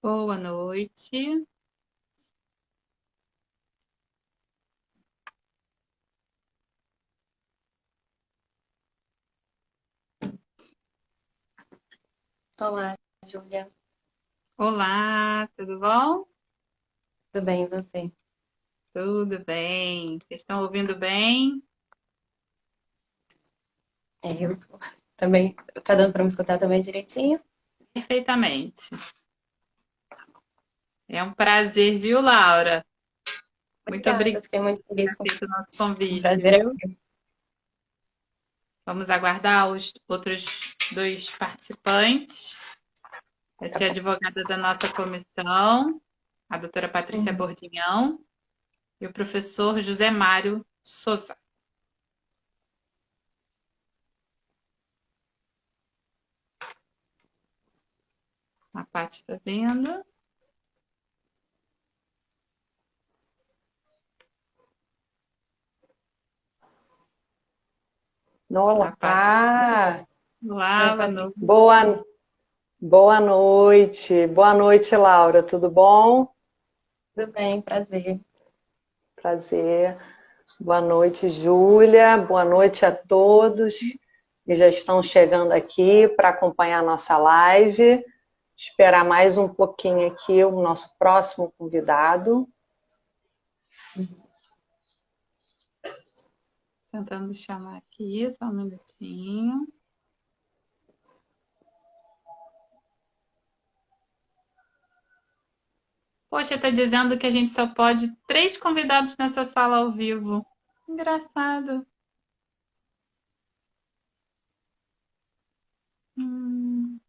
Boa noite. Olá, Júlia. Olá, tudo bom? Tudo bem, e você? Tudo bem. Vocês estão ouvindo bem? Eu também. Tá dando para me escutar também direitinho? Perfeitamente. É um prazer, viu, Laura? Muito Obrigada, obrigada fiquei muito por feliz ter com aceito o nosso o convite, prazer. viu? Vamos aguardar os outros dois participantes. Essa é a advogada da nossa comissão, a doutora Patrícia Uhum. Bordigão, e o professor José Mário Souza. A Paty está vendo. A Paty. Olá, Oi, Olá, boa Patrícia. noite. boa noite. Boa noite, Laura. Tudo bom? Tudo bem, prazer. Prazer. Boa noite, Júlia. Boa noite a todos que já estão chegando aqui para acompanhar a nossa live. Esperar mais um pouquinho aqui o nosso próximo convidado. Tentando chamar aqui, só um minutinho. Poxa, tá dizendo que a gente só pode 3 convidados nessa sala ao vivo. Engraçado. Hum.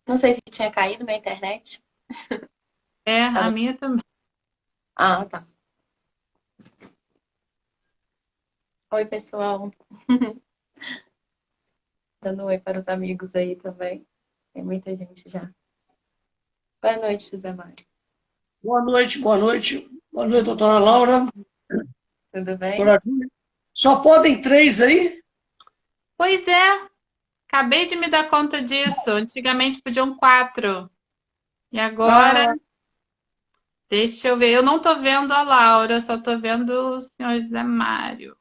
Não sei se tinha caído minha internet. É, a Tava- minha também. Ah, tá. Oi, pessoal. Dando oi para os amigos aí também. Tem muita gente já. Boa noite, José Mário. Boa noite, boa noite. Boa noite, doutora Laura, Tudo bem? doutora Júlia. Só podem 3 aí? Pois é, acabei de me dar conta disso. Antigamente podiam 4. E agora, Ah, deixa eu ver. Eu não tô vendo a Laura, só tô vendo o senhor José Mário.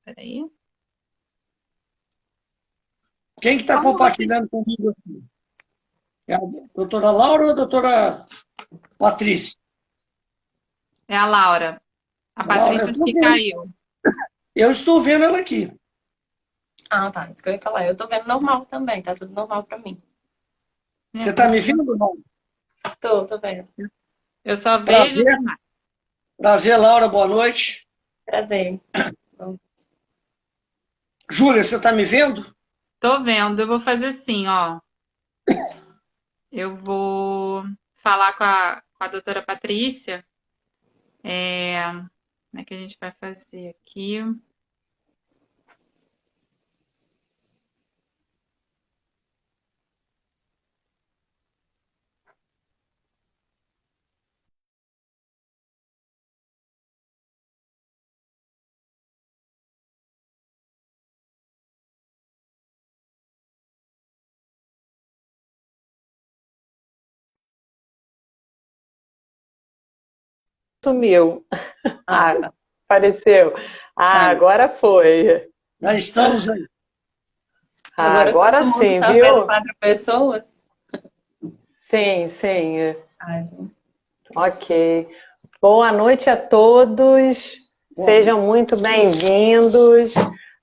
Peraí. quem que está Como vocês. compartilhando comigo aqui? É a doutora Laura ou a doutora Patrícia? É a Laura. A Laura, Patrícia disse que caiu. eu estou vendo ela aqui. Ah, tá. Isso que eu ia falar. Eu tô vendo normal também. Tá tudo normal para mim. Você É, está me vendo, não? Tô vendo. eu só vejo o Prazer, José Mário. prazer, Laura, boa noite. Prazer. Júlia, você está me vendo? Tô vendo. Eu vou fazer assim, ó. Eu vou falar com a doutora Patrícia. Como é que a gente vai fazer aqui? Sumiu. Ah, Ah, tá. apareceu. Ah, Aí, agora foi. já estamos aí. Ah, Agora agora todo mundo sim, tá vendo viu? 4 pessoas. Sim, sim. Ai, gente. Ok. Boa noite a todos. Boa noite. Sejam muito bem-vindos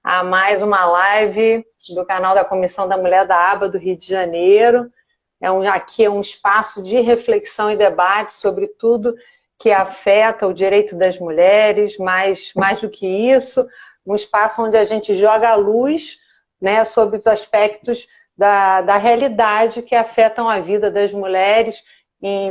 a mais uma live do canal da Comissão da Mulher da Aba do Rio de Janeiro. Aqui é um espaço de reflexão e debate sobre tudo que afeta o direito das mulheres, mais do que isso, um espaço onde a gente joga a luz, né, sobre os aspectos da realidade que afetam a vida das mulheres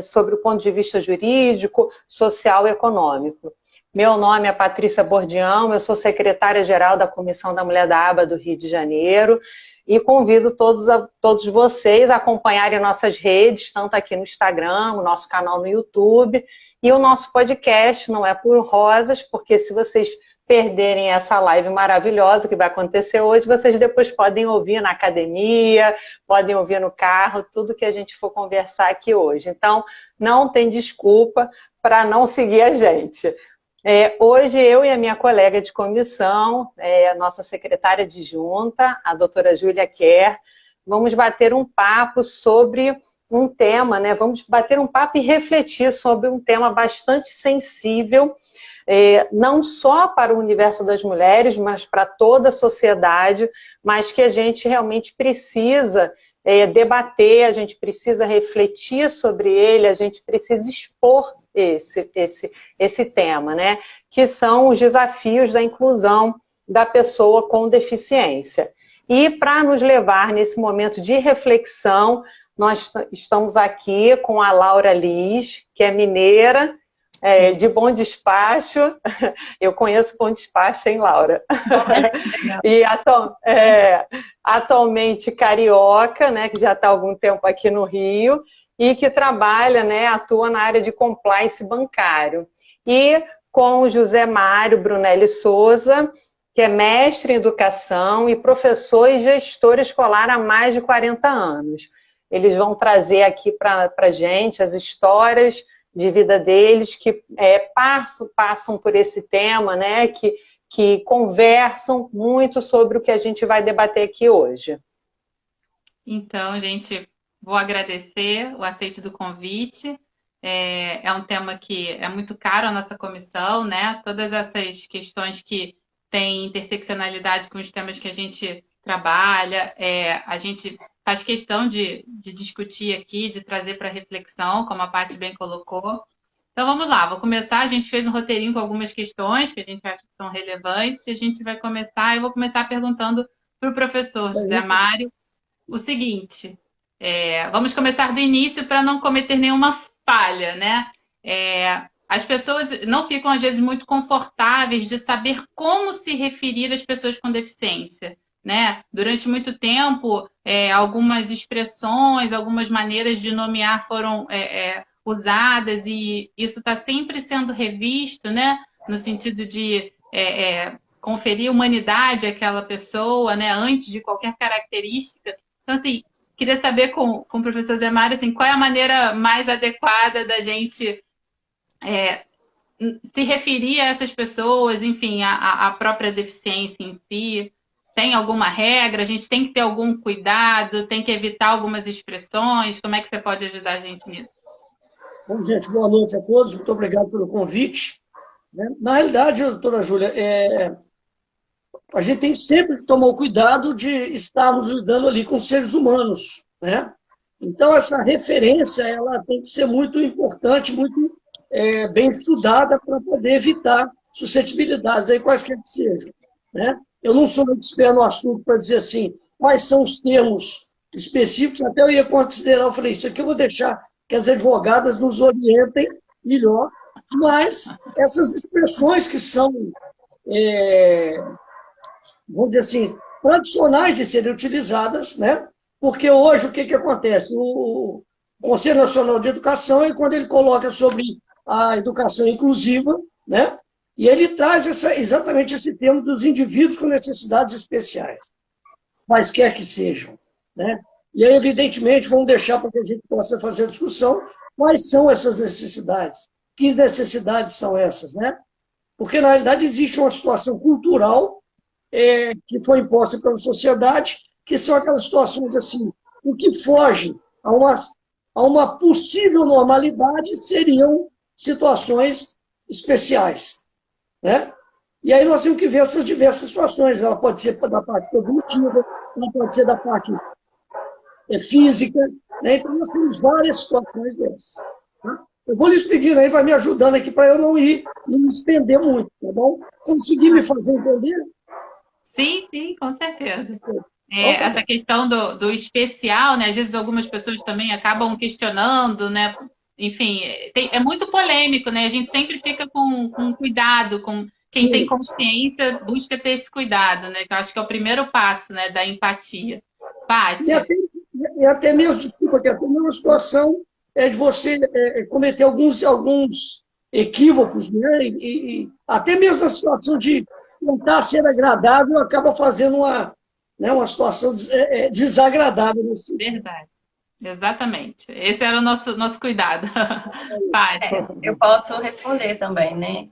sobre o ponto de vista jurídico, social e econômico. Meu nome é Patrícia Bordião, eu sou secretária-geral da Comissão da Mulher da ABA do Rio de Janeiro e convido todos vocês a acompanharem nossas redes, tanto aqui no Instagram, o nosso canal no YouTube e o nosso podcast, Não é por Rosas, porque se vocês perderem essa live maravilhosa que vai acontecer hoje, vocês depois podem ouvir na academia, podem ouvir no carro, tudo que a gente for conversar aqui hoje. Então, não tem desculpa para não seguir a gente. Hoje, eu e a minha colega de comissão, a nossa secretária adjunta, a doutora Júlia Kerr, vamos bater um papo sobre um tema, né? Vamos bater um papo e refletir sobre um tema bastante sensível, não só para o universo das mulheres, mas para toda a sociedade, mas que a gente realmente precisa debater, a gente precisa refletir sobre ele, a gente precisa expor esse tema, né? Que são os desafios da inclusão da pessoa com deficiência. E para nos levar nesse momento de reflexão, nós estamos aqui com a Laura Liz, que é mineira, de Bom Despacho. Eu conheço Bom Despacho, hein, Laura? E atualmente carioca, né, que já está há algum tempo aqui no Rio, e que trabalha, né, atua na área de compliance bancário. E com o José Mário Brunelli Souza, que é mestre em educação e professor e gestor escolar há mais de 40 anos. Eles vão trazer aqui para a gente as histórias de vida deles que passam por esse tema, né, que conversam muito sobre o que a gente vai debater aqui hoje. Então, gente, vou agradecer o aceite do convite. É um tema que é muito caro à nossa comissão, né? Todas essas questões que têm interseccionalidade com os temas que a gente trabalha, a gente faz questão de discutir aqui, de trazer para reflexão, como a Paty bem colocou. Então, vamos lá, vou começar. A gente fez um roteirinho com algumas questões que a gente acha que são relevantes e a gente vai começar. Eu vou começar perguntando para o professor José Mário o seguinte. Vamos começar do início para não cometer nenhuma falha, né? As pessoas não ficam, às vezes, muito confortáveis de saber como se referir às pessoas com deficiência, né? Durante muito tempo, algumas expressões, algumas maneiras de nomear foram usadas e isso está sempre sendo revisto, né? No sentido de conferir humanidade àquela pessoa, né? Antes de qualquer característica. Então, assim, queria saber com o professor Zé Mário, assim, qual é a maneira mais adequada da gente se referir a essas pessoas, enfim, a própria deficiência em si. Tem alguma regra? A gente tem que ter algum cuidado? Tem que evitar algumas expressões? Como é que você pode ajudar a gente nisso? Bom, gente, boa noite a todos. Muito obrigado pelo convite. Na realidade, doutora Júlia, a gente tem sempre que tomar o cuidado de estarmos lidando ali com seres humanos, né? Então, essa referência ela tem que ser muito importante, muito bem estudada para poder evitar suscetibilidades, aí, quaisquer que sejam, né? Eu não sou muito expert no assunto para dizer assim, quais são os termos específicos, até eu ia considerar, eu falei, isso aqui eu vou deixar que as advogadas nos orientem melhor, mas essas expressões que são, vamos dizer assim, tradicionais de serem utilizadas, né? Porque hoje o que acontece? O Conselho Nacional de Educação, quando ele coloca sobre a educação inclusiva, né? E ele traz exatamente esse termo dos indivíduos com necessidades especiais, quaisquer que sejam, né? E aí, evidentemente, vamos deixar para que a gente possa fazer a discussão quais são essas necessidades, que necessidades são essas, né? Porque, na realidade, existe uma situação cultural que foi imposta pela sociedade, que são aquelas situações assim, o que foge a uma possível normalidade seriam situações especiais, né? E aí nós temos que ver essas diversas situações. Ela pode ser da parte cognitiva, ela pode ser da parte física, né? Então nós temos várias situações dessas. Tá? Eu vou lhes pedir aí, vai me ajudando aqui para eu não me estender muito, tá bom? Conseguir me fazer entender? Sim, com certeza. Essa questão do especial, né? Às vezes algumas pessoas também acabam questionando, né? enfim, é muito polêmico, né? A gente sempre fica com cuidado, com quem tem Sim. consciência busca ter esse cuidado, né? Que eu acho que é o primeiro passo, né, da empatia. E Paty, até, e até mesmo, desculpa, que até mesmo a situação é de você cometer alguns equívocos, né? E até mesmo na situação de tentar ser agradável, acaba fazendo uma situação desagradável. Nesse... verdade. Exatamente. Esse era o nosso cuidado. Paty, Eu posso responder também, né?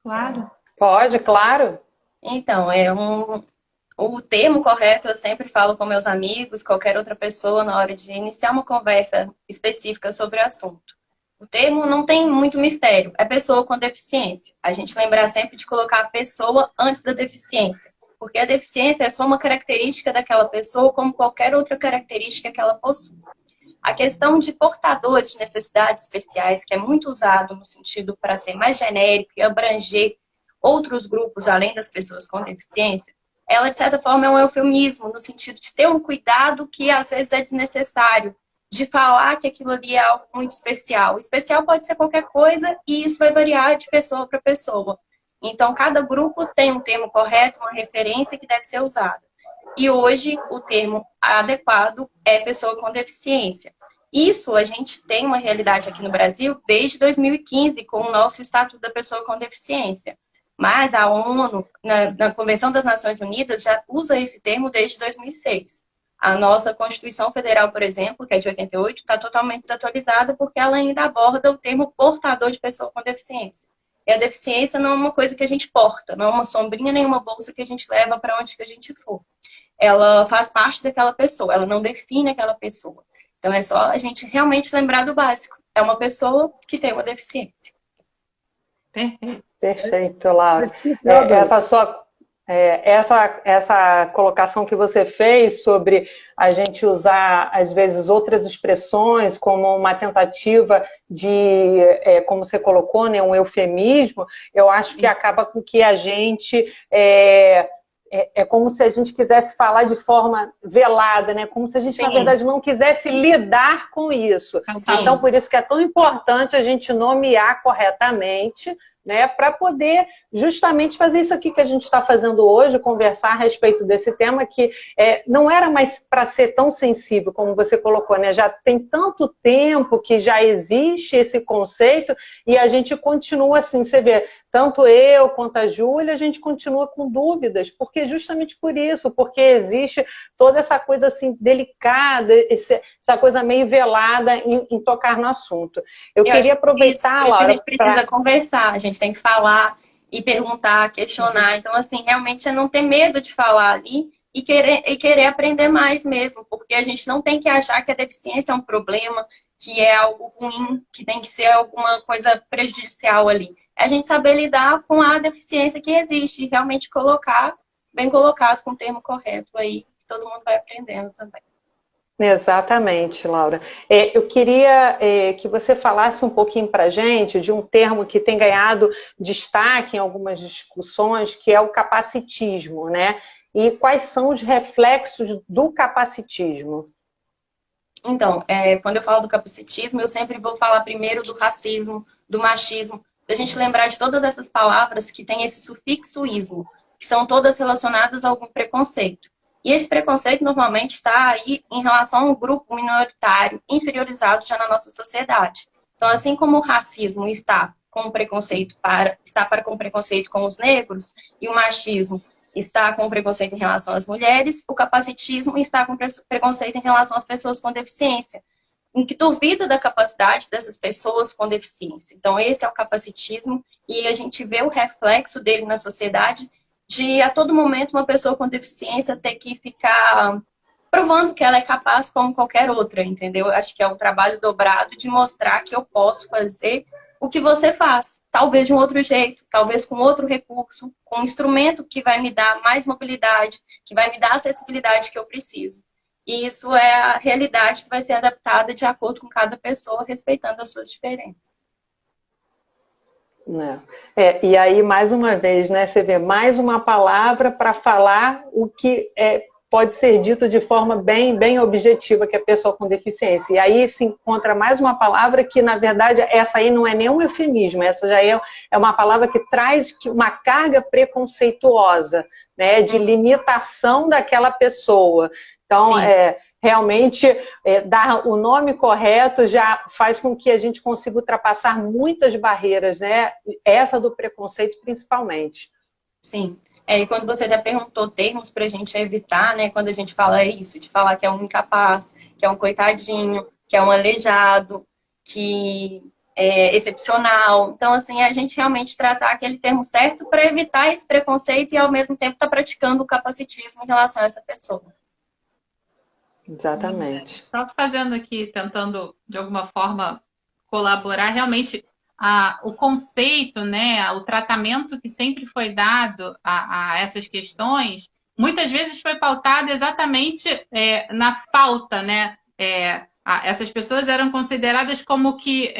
claro. Pode, claro. Então, o termo correto eu sempre falo com meus amigos, qualquer outra pessoa, na hora de iniciar uma conversa específica sobre o assunto. O termo não tem muito mistério, é pessoa com deficiência. A gente lembrar sempre de colocar a pessoa antes da deficiência, porque a deficiência é só uma característica daquela pessoa, como qualquer outra característica que ela possui. A questão de portador de necessidades especiais, que é muito usado no sentido para ser mais genérico e abranger outros grupos além das pessoas com deficiência, ela, de certa forma, é um eufemismo, no sentido de ter um cuidado que às vezes é desnecessário, de falar que aquilo ali é algo muito especial. O especial pode ser qualquer coisa e isso vai variar de pessoa para pessoa. Então, cada grupo tem um termo correto, uma referência que deve ser usada. E hoje, o termo adequado é pessoa com deficiência. Isso a gente tem uma realidade aqui no Brasil desde 2015, com o nosso Estatuto da Pessoa com Deficiência. Mas a ONU, na Convenção das Nações Unidas, já usa esse termo desde 2006. A nossa Constituição Federal, por exemplo, que é de 88, está totalmente desatualizada porque ela ainda aborda o termo portador de pessoa com deficiência. E a deficiência não é uma coisa que a gente porta, não é uma sombrinha nem uma bolsa que a gente leva para onde que a gente for. Ela faz parte daquela pessoa, ela não define aquela pessoa. Então é só a gente realmente lembrar do básico. É uma pessoa que tem uma deficiência. Perfeito, Laura. Essa colocação que você fez sobre a gente usar, às vezes, outras expressões como uma tentativa de, como você colocou, né, um eufemismo, eu acho que acaba com que a gente... É como se a gente quisesse falar de forma velada, né? Como se a gente, na verdade, não quisesse lidar com isso. Sim. Então, por isso que é tão importante a gente nomear corretamente, né? Para poder justamente fazer isso aqui que a gente está fazendo hoje, conversar a respeito desse tema que não era mais para ser tão sensível, como você colocou, né? Já tem tanto tempo que já existe esse conceito e a gente continua assim, você vê, tanto eu quanto a Júlia, a gente continua com dúvidas, porque justamente por isso, porque existe toda essa coisa assim delicada, essa coisa meio velada em tocar no assunto. Eu queria aproveitar, Laura, a gente precisa conversar, a gente tem que falar e perguntar, questionar. Então, assim, realmente é não ter medo de falar ali e querer aprender mais mesmo, porque a gente não tem que achar que a deficiência é um problema, que é algo ruim, que tem que ser alguma coisa prejudicial ali. É a gente saber lidar com a deficiência que existe e realmente colocar, bem colocado, com o termo correto aí, que todo mundo vai aprendendo também. Exatamente, Laura. Eu queria que você falasse um pouquinho para a gente de um termo que tem ganhado destaque em algumas discussões, que é o capacitismo, né? E quais são os reflexos do capacitismo? Então, quando eu falo do capacitismo, eu sempre vou falar primeiro do racismo, do machismo, da gente lembrar de todas essas palavras que têm esse sufixo ismo, que são todas relacionadas a algum preconceito. E esse preconceito normalmente está aí em relação a um grupo minoritário inferiorizado já na nossa sociedade. Então, assim como o racismo está com preconceito com preconceito com os negros e o machismo está com preconceito em relação às mulheres, o capacitismo está com preconceito em relação às pessoas com deficiência, em que duvida da capacidade dessas pessoas com deficiência. Então, esse é o capacitismo e a gente vê o reflexo dele na sociedade de, a todo momento, uma pessoa com deficiência ter que ficar provando que ela é capaz como qualquer outra, entendeu? Acho que é um trabalho dobrado de mostrar que eu posso fazer o que você faz, talvez de um outro jeito, talvez com outro recurso, com um instrumento que vai me dar mais mobilidade, que vai me dar a acessibilidade que eu preciso. E isso é a realidade que vai ser adaptada de acordo com cada pessoa, respeitando as suas diferenças. E aí, mais uma vez, né, você vê mais uma palavra para falar o que pode ser dito de forma bem objetiva, que é a pessoa com deficiência. E aí se encontra mais uma palavra que, na verdade, essa aí não é nem um eufemismo, essa já é uma palavra que traz uma carga preconceituosa, né, de limitação daquela pessoa. Então, realmente, dar o nome correto já faz com que a gente consiga ultrapassar muitas barreiras, né? Essa do preconceito, principalmente. Sim. E quando você já perguntou termos para a gente evitar, né? Quando a gente fala isso, de falar que é um incapaz, que é um coitadinho, que é um aleijado, que é excepcional. Então, assim, a gente realmente tratar aquele termo certo para evitar esse preconceito e, ao mesmo tempo, estar praticando o capacitismo em relação a essa pessoa. Exatamente. Só fazendo aqui, tentando, de alguma forma, colaborar, realmente, o conceito, né, o tratamento que sempre foi dado a essas questões, muitas vezes foi pautado exatamente na falta, né? Essas pessoas eram consideradas como que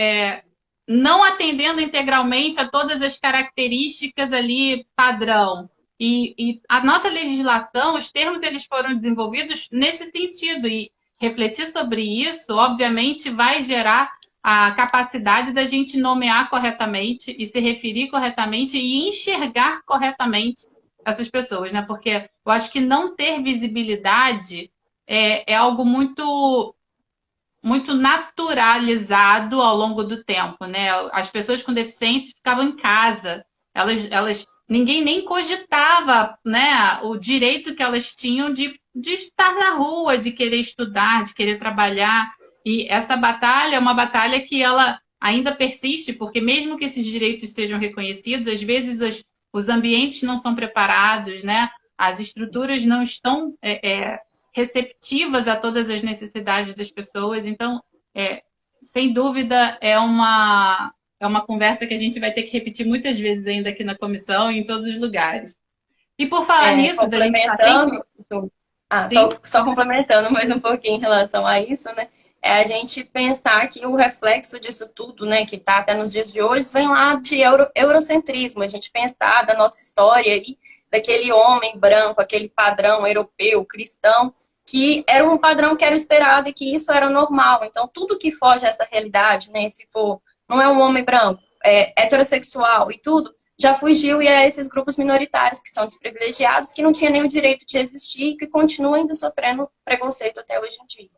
não atendendo integralmente a todas as características ali padrão. E a nossa legislação, os termos, eles foram desenvolvidos nesse sentido. E refletir sobre isso, obviamente, vai gerar a capacidade da gente nomear corretamente e se referir corretamente e enxergar corretamente essas pessoas, né? Porque eu acho que não ter visibilidade é algo muito naturalizado ao longo do tempo, né? As pessoas com deficiência ficavam em casa, ninguém nem cogitava, né, o direito que elas tinham de estar na rua, de querer estudar, de querer trabalhar. E essa batalha é uma batalha que ela ainda persiste, porque mesmo que esses direitos sejam reconhecidos, às vezes os ambientes não são preparados, né? As estruturas não estão receptivas a todas as necessidades das pessoas. Então, sem dúvida, é uma conversa que a gente vai ter que repetir muitas vezes ainda aqui na comissão e em todos os lugares. E por falar nisso, complementando, só complementando mais um pouquinho em relação a isso, né? A gente pensar que o reflexo disso tudo, né, que está até nos dias de hoje, vem lá de eurocentrismo, a gente pensar da nossa história aí, daquele homem branco, aquele padrão europeu, cristão, que era um padrão que era esperado e que isso era normal. Então, tudo que foge a essa realidade, né, se for, não é um homem branco, é heterossexual e tudo, já fugiu e é esses grupos minoritários que são desprivilegiados, que não tinham nem o direito de existir e que continuam ainda sofrendo preconceito até hoje em dia.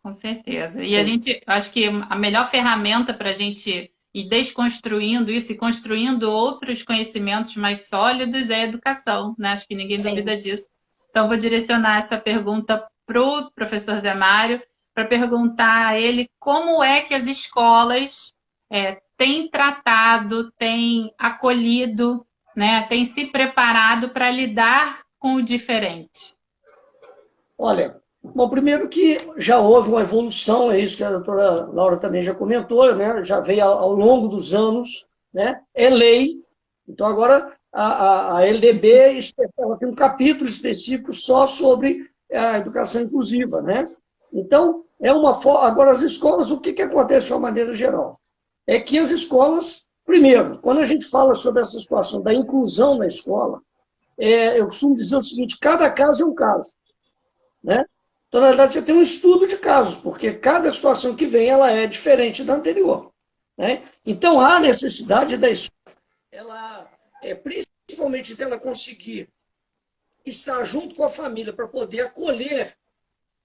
Com certeza. E a gente, acho que a melhor ferramenta para a gente ir desconstruindo isso e construindo outros conhecimentos mais sólidos é a educação, né? Acho que ninguém duvida disso. Então, vou direcionar essa pergunta para o professor Zé Mário, para perguntar a ele como é que as escolas têm tratado, têm acolhido, né? Têm se preparado para lidar com o diferente. Olha, bom, primeiro que já houve uma evolução, é isso que a doutora Laura também já comentou, né? Já veio ao longo dos anos, né? É lei. Então, agora, a LDB ela tem um capítulo específico só sobre a educação inclusiva, né? Então, agora, as escolas, o que acontece de uma maneira geral? É que as escolas, primeiro, quando a gente fala sobre essa situação da inclusão na escola, eu costumo dizer o seguinte, cada caso é um caso, né? Então, na verdade, você tem um estudo de casos, porque cada situação que vem ela é diferente da anterior, né? Então, há necessidade da escola, principalmente dela conseguir estar junto com a família para poder acolher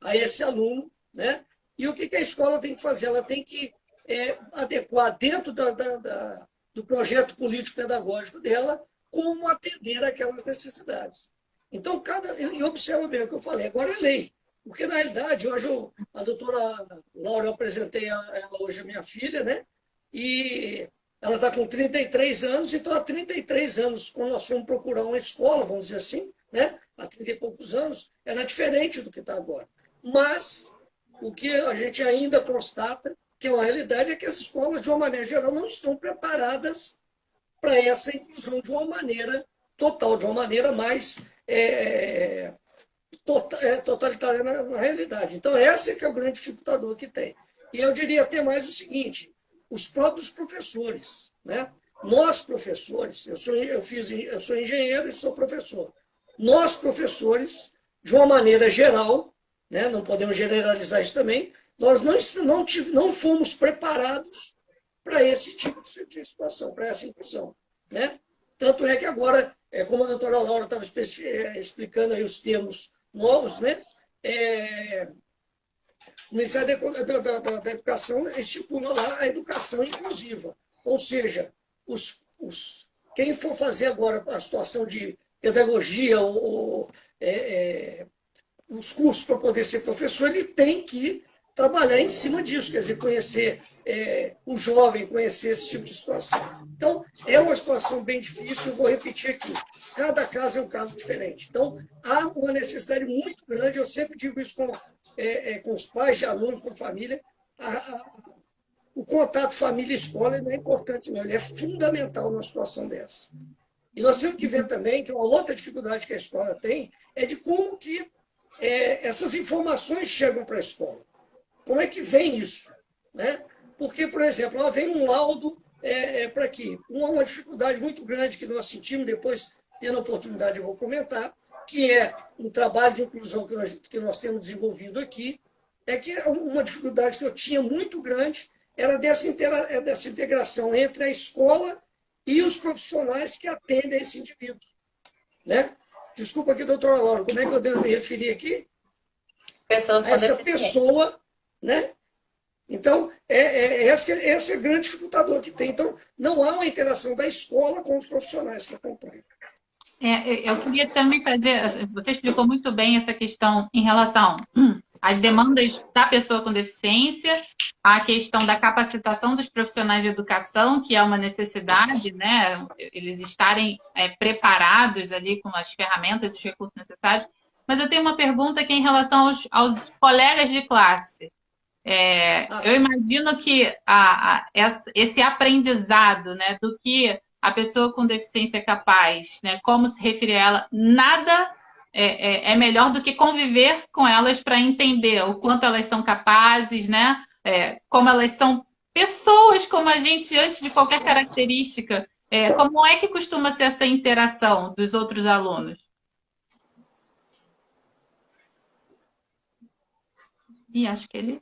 a esse aluno, né? E o que a escola tem que fazer? Ela tem que adequar dentro do projeto político-pedagógico dela como atender aquelas necessidades. Então, e observa bem o que eu falei, agora é lei. Porque, na realidade, hoje a doutora Laura, eu apresentei ela hoje, a minha filha, né? E ela está com 33 anos, então há 33 anos, quando nós fomos procurar uma escola, vamos dizer assim, né? Há 30 e poucos anos, era diferente do que está agora. Mas o que a gente ainda constata, que é uma realidade, é que as escolas, de uma maneira geral, não estão preparadas para essa inclusão de uma maneira total, de uma maneira mais totalitária na realidade. Então, esse que é o grande dificultador que tem. E eu diria até mais o seguinte, os próprios professores, né? Nós, professores, eu sou engenheiro e sou professor. nós, professores, de uma maneira geral, né, não podemos generalizar isso também, nós não fomos preparados para esse tipo de situação, para essa inclusão. Né? Tanto é que agora, como a doutora Laura estava explicando aí os termos novos, né? O Ministério da Educação estipula lá a educação inclusiva. Ou seja, quem for fazer agora a situação de pedagogia os cursos para poder ser professor, ele tem que trabalhar em cima disso, quer dizer, conhecer o jovem, conhecer esse tipo de situação. Então, é uma situação bem difícil, eu vou repetir aqui, cada caso é um caso diferente. Então, há uma necessidade muito grande, eu sempre digo isso com os pais de alunos, com a família, o contato família-escola não é importante, não, ele é fundamental numa situação dessa. E nós temos que ver também que uma outra dificuldade que a escola tem é de como que essas informações chegam para a escola. Como é que vem isso? Né? Porque, por exemplo, ela vem um laudo para aqui. Uma dificuldade muito grande que nós sentimos, depois, tendo a oportunidade, eu vou comentar, que é um trabalho de inclusão que nós temos desenvolvido aqui, é que uma dificuldade que eu tinha muito grande era dessa integração entre a escola e os profissionais que atendem esse indivíduo. Né? Desculpa aqui, doutora Laura, como é que eu devo me referir aqui? Pessoas com essa deficiência. Pessoa, né? Então, esse é o grande dificultador que tem. Então, não há uma interação da escola com os profissionais que acompanham. Eu queria também fazer, você explicou muito bem essa questão em relação às demandas da pessoa com deficiência, a questão da capacitação dos profissionais de educação, que é uma necessidade, né? Eles estarem preparados ali com as ferramentas e os recursos necessários. Mas eu tenho uma pergunta que é em relação aos colegas de classe. Eu imagino que esse aprendizado, né, do que a pessoa com deficiência é capaz, né, como se referir a ela, nada é melhor do que conviver com elas para entender o quanto elas são capazes, né, como elas são pessoas como a gente antes de qualquer característica. Como é que costuma ser essa interação dos outros alunos? E acho que ele...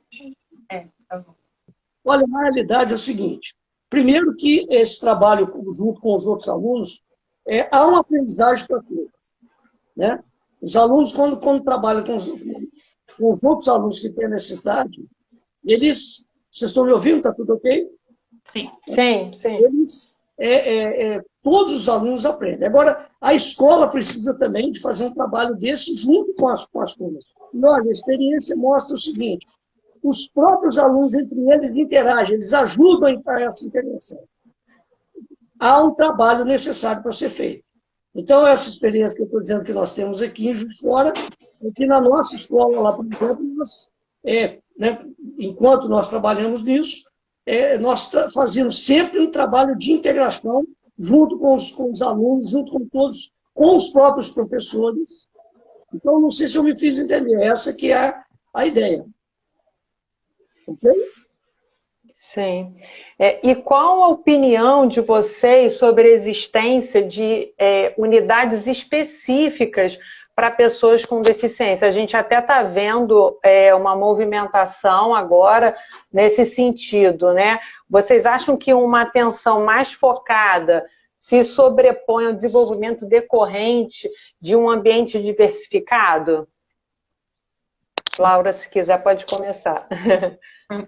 Tá bom. Olha, na realidade é o seguinte. Primeiro que esse trabalho junto com os outros alunos, há uma aprendizagem para todos. Né? Os alunos, quando trabalham com os outros alunos que têm necessidade, eles... Vocês estão me ouvindo? Está tudo ok? Sim. Sim, sim. Eles, todos os alunos aprendem. Agora, a escola precisa também de fazer um trabalho desse junto com as turmas. E, olha, a experiência mostra o seguinte, os próprios alunos, entre eles, interagem, eles ajudam a essa interação. Há um trabalho necessário para ser feito. Então, essa experiência que eu estou dizendo que nós temos aqui em Juiz de Fora, é que na nossa escola, lá, por exemplo, nós, né, enquanto nós trabalhamos nisso, nós fazemos sempre um trabalho de integração junto com os alunos, junto com todos, com os próprios professores. Então, não sei se eu me fiz entender, essa que é a ideia. Ok? Sim. E qual a opinião de vocês sobre a existência de unidades específicas para pessoas com deficiência? A gente até está vendo uma movimentação agora nesse sentido, né? Vocês acham que uma atenção mais focada se sobrepõe ao desenvolvimento decorrente de um ambiente diversificado? Laura, se quiser, pode começar.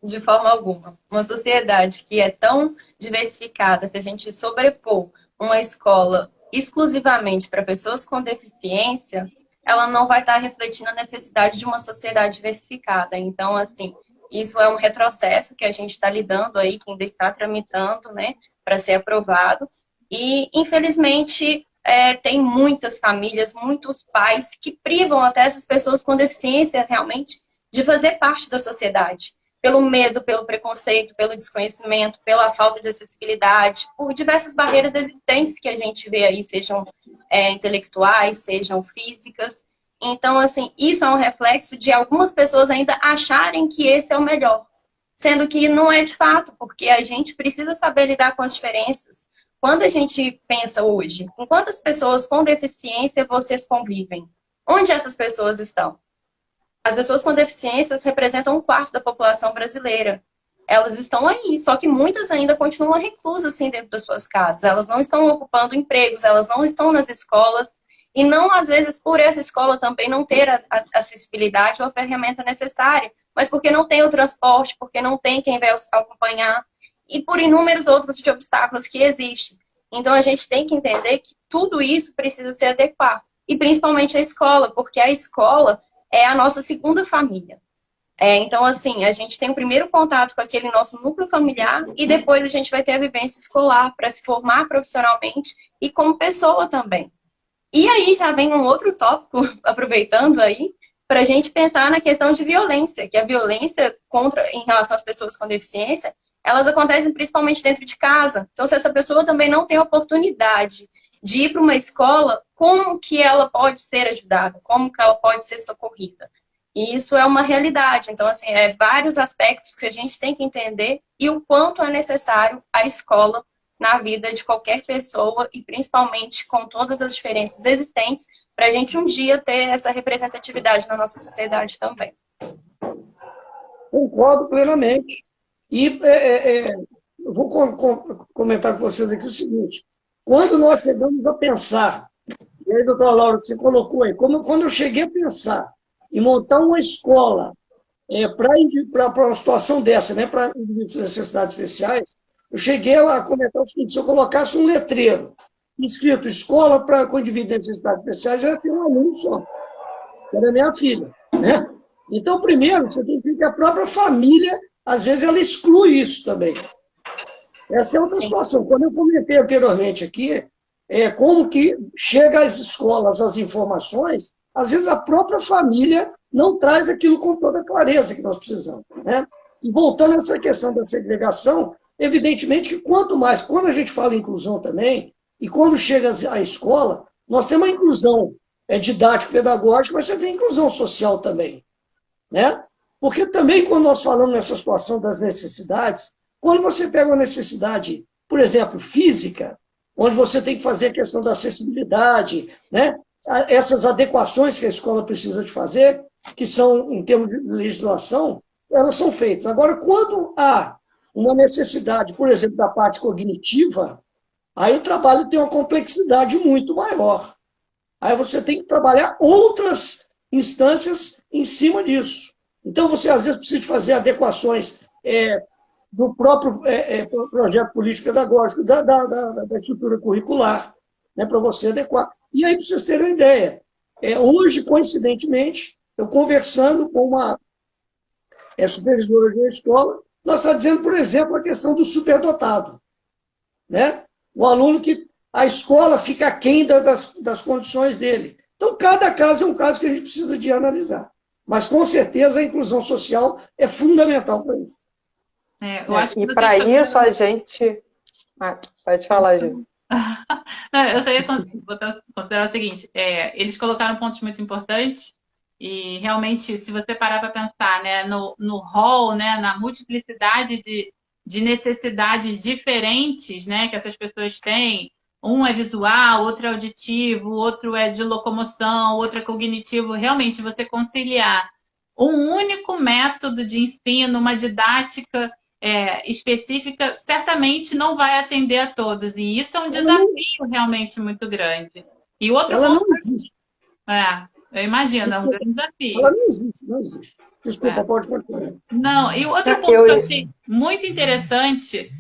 De forma alguma. Uma sociedade que é tão diversificada, se a gente sobrepor uma escola exclusivamente para pessoas com deficiência, ela não vai estar refletindo a necessidade de uma sociedade diversificada. Então, assim, isso é um retrocesso que a gente está lidando aí, que ainda está tramitando, né, para ser aprovado. E, infelizmente, tem muitas famílias, muitos pais que privam até essas pessoas com deficiência realmente de fazer parte da sociedade. Pelo medo, pelo preconceito, pelo desconhecimento, pela falta de acessibilidade, por diversas barreiras existentes que a gente vê aí, sejam intelectuais, sejam físicas. Então, assim, isso é um reflexo de algumas pessoas ainda acharem que esse é o melhor. Sendo que não é de fato, porque a gente precisa saber lidar com as diferenças. quando a gente pensa hoje, com quantas pessoas com deficiência vocês convivem? Onde essas pessoas estão? As pessoas com deficiências representam 1/4 da população brasileira. Elas estão aí, só que muitas ainda continuam reclusas assim, dentro das suas casas. Elas não estão ocupando empregos, elas não estão nas escolas. E não, às vezes, por essa escola também não ter a acessibilidade ou a ferramenta necessária, mas porque não tem o transporte, porque não tem quem vai acompanhar, e por inúmeros outros de obstáculos que existem. Então, a gente tem que entender que tudo isso precisa se adequar. E principalmente a escola, porque a escola é a nossa segunda família. Então, assim, a gente tem o primeiro contato com aquele nosso núcleo familiar e depois a gente vai ter a vivência escolar para se formar profissionalmente e como pessoa também. E aí já vem um outro tópico, aproveitando aí, para a gente pensar na questão de violência, que a violência em relação às pessoas com deficiência, elas acontecem principalmente dentro de casa. Então, se essa pessoa também não tem oportunidade de ir para uma escola, como que ela pode ser ajudada? Como que ela pode ser socorrida? E isso é uma realidade. Então, assim, vários aspectos que a gente tem que entender e o quanto é necessário a escola na vida de qualquer pessoa e principalmente com todas as diferenças existentes para a gente um dia ter essa representatividade na nossa sociedade também. Concordo plenamente. E eu vou comentar com vocês aqui o seguinte. Quando nós chegamos a pensar, e aí, doutora Laura, que você colocou aí, quando eu cheguei a pensar em montar uma escola para uma situação dessa, né, para indivíduos com necessidades especiais, eu cheguei a comentar o seguinte: se eu colocasse um letreiro escrito escola com indivíduos com necessidades especiais, eu ia ter um aluno só, que era minha filha, né? Então, primeiro, você tem que ver que a própria família, às vezes, ela exclui isso também. Essa é outra situação. Quando eu comentei anteriormente aqui, como que chega às escolas as informações, às vezes a própria família não traz aquilo com toda a clareza que nós precisamos, né? E voltando a essa questão da segregação, evidentemente que quanto mais, quando a gente fala em inclusão também, e quando chega à escola, nós temos uma inclusão didático-pedagógica, mas você tem inclusão social também, né? Porque também quando nós falamos nessa situação das necessidades, quando você pega uma necessidade, por exemplo, física, onde você tem que fazer a questão da acessibilidade, né? Essas adequações que a escola precisa de fazer, que são, em termos de legislação, elas são feitas. Agora, quando há uma necessidade, por exemplo, da parte cognitiva, aí o trabalho tem uma complexidade muito maior. Aí você tem que trabalhar outras instâncias em cima disso. Então, você, às vezes, precisa fazer adequações do próprio projeto político-pedagógico, da estrutura curricular, né, para você adequar. E aí, para vocês terem uma ideia, hoje, coincidentemente, eu conversando com uma supervisora de uma escola, nós estamos dizendo, por exemplo, a questão do superdotado, né? O aluno que a escola fica aquém das condições dele. Então, cada caso é um caso que a gente precisa de analisar. Mas, com certeza, a inclusão social é fundamental para isso. Eu acho que e para isso, a gente... pode falar, Gil. Eu só ia considerar o seguinte, eles colocaram pontos muito importantes e realmente, se você parar para pensar, né, no rol, né, na multiplicidade de necessidades diferentes, né, que essas pessoas têm, um é visual, outro é auditivo, outro é de locomoção, outro é cognitivo, realmente você conciliar um único método de ensino, uma didática específica, certamente não vai atender a todos. E isso é um desafio realmente muito grande. E outro ela não existe. Eu imagino, é um grande desafio. Ela não existe, não existe. Desculpa, pode continuar. Não, e o outro ponto que eu achei muito interessante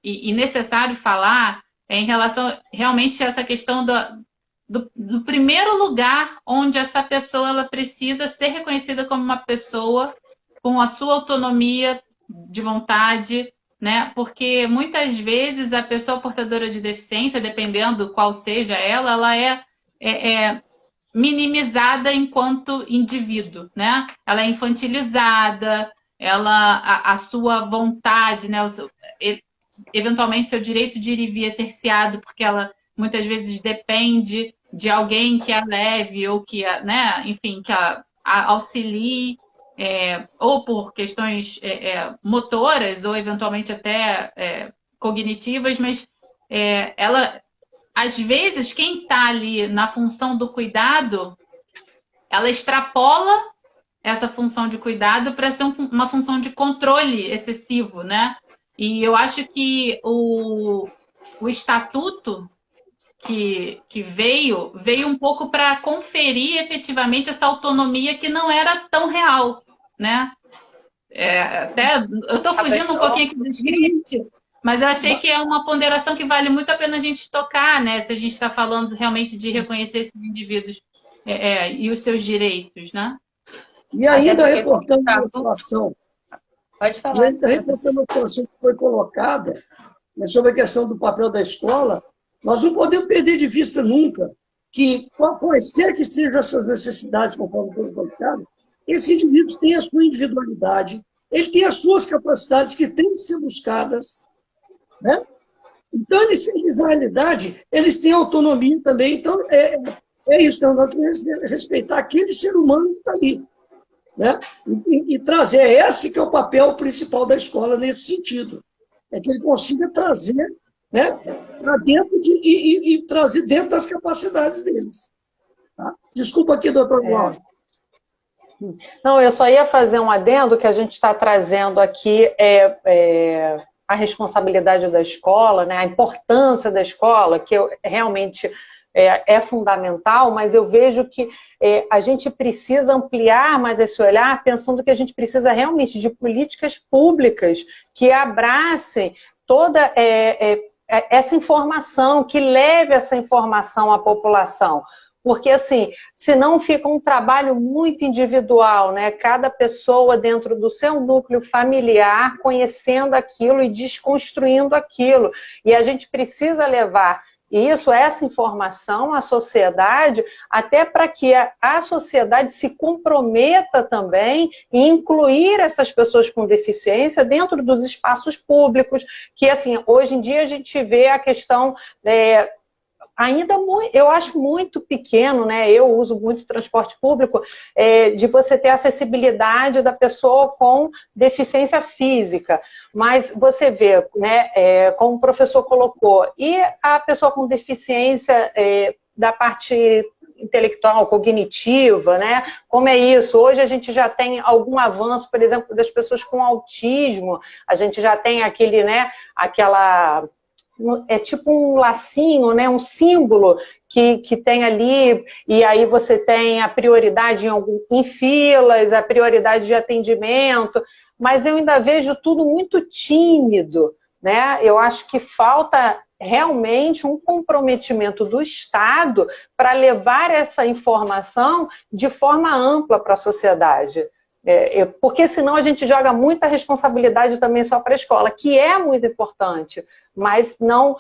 e necessário falar é em relação realmente a essa questão do primeiro lugar onde essa pessoa ela precisa ser reconhecida como uma pessoa com a sua autonomia de vontade, né? Porque muitas vezes a pessoa portadora de deficiência, dependendo qual seja ela é minimizada enquanto indivíduo, né? Ela é infantilizada, a sua vontade, né? Eventualmente seu direito de ir e vir é cerceado porque ela muitas vezes depende de alguém que a leve ou que né? Enfim, que a auxilie. Ou por questões motoras, ou eventualmente até cognitivas, mas ela, às vezes, quem está ali na função do cuidado, ela extrapola essa função de cuidado para ser uma função de controle excessivo, né? E eu acho que o estatuto que veio um pouco para conferir efetivamente essa autonomia que não era tão real, né? Até eu estou fugindo um pouquinho aqui do script, mas eu achei que é uma ponderação que vale muito a pena a gente tocar, né? Se a gente está falando realmente de reconhecer esses indivíduos e os seus direitos, né? E ainda reportando uma situação, pode falar. E ainda reportando uma situação que foi colocada, né, sobre a questão do papel da escola, nós não podemos perder de vista nunca que, quaisquer que sejam essas necessidades, conforme foram colocadas, esse indivíduo tem a sua individualidade, ele tem as suas capacidades que têm que ser buscadas, né? Então, eles, na realidade, eles têm autonomia também. Então, é isso, então, nós temos que respeitar aquele ser humano que está ali, né? E trazer, esse que é o papel principal da escola nesse sentido, é que ele consiga trazer, né, para dentro e trazer dentro das capacidades deles. Tá? Desculpa aqui, doutor Glaucio. Não, eu só ia fazer um adendo que a gente está trazendo aqui a responsabilidade da escola, né, a importância da escola, que realmente é fundamental, mas eu vejo que a gente precisa ampliar mais esse olhar, pensando que a gente precisa realmente de políticas públicas que abracem toda essa informação, que leve essa informação à população. Porque, assim, senão fica um trabalho muito individual, né? Cada pessoa dentro do seu núcleo familiar, conhecendo aquilo e desconstruindo aquilo. E a gente precisa levar essa informação à sociedade, até para que a sociedade se comprometa também em incluir essas pessoas com deficiência dentro dos espaços públicos, que, assim, hoje em dia a gente vê a questão... ainda eu acho muito pequeno, né? Eu uso muito transporte público, de você ter acessibilidade da pessoa com deficiência física. Mas você vê, né, como o professor colocou, e a pessoa com deficiência da parte intelectual, cognitiva, né? Como é isso? Hoje a gente já tem algum avanço, por exemplo, das pessoas com autismo, a gente já tem aquele, né, é tipo um lacinho, né, um símbolo que tem ali, e aí você tem a prioridade em filas, a prioridade de atendimento, mas eu ainda vejo tudo muito tímido, né? Eu acho que falta realmente um comprometimento do Estado para levar essa informação de forma ampla para a sociedade. Porque senão a gente joga muita responsabilidade também só para a escola, que é muito importante, mas não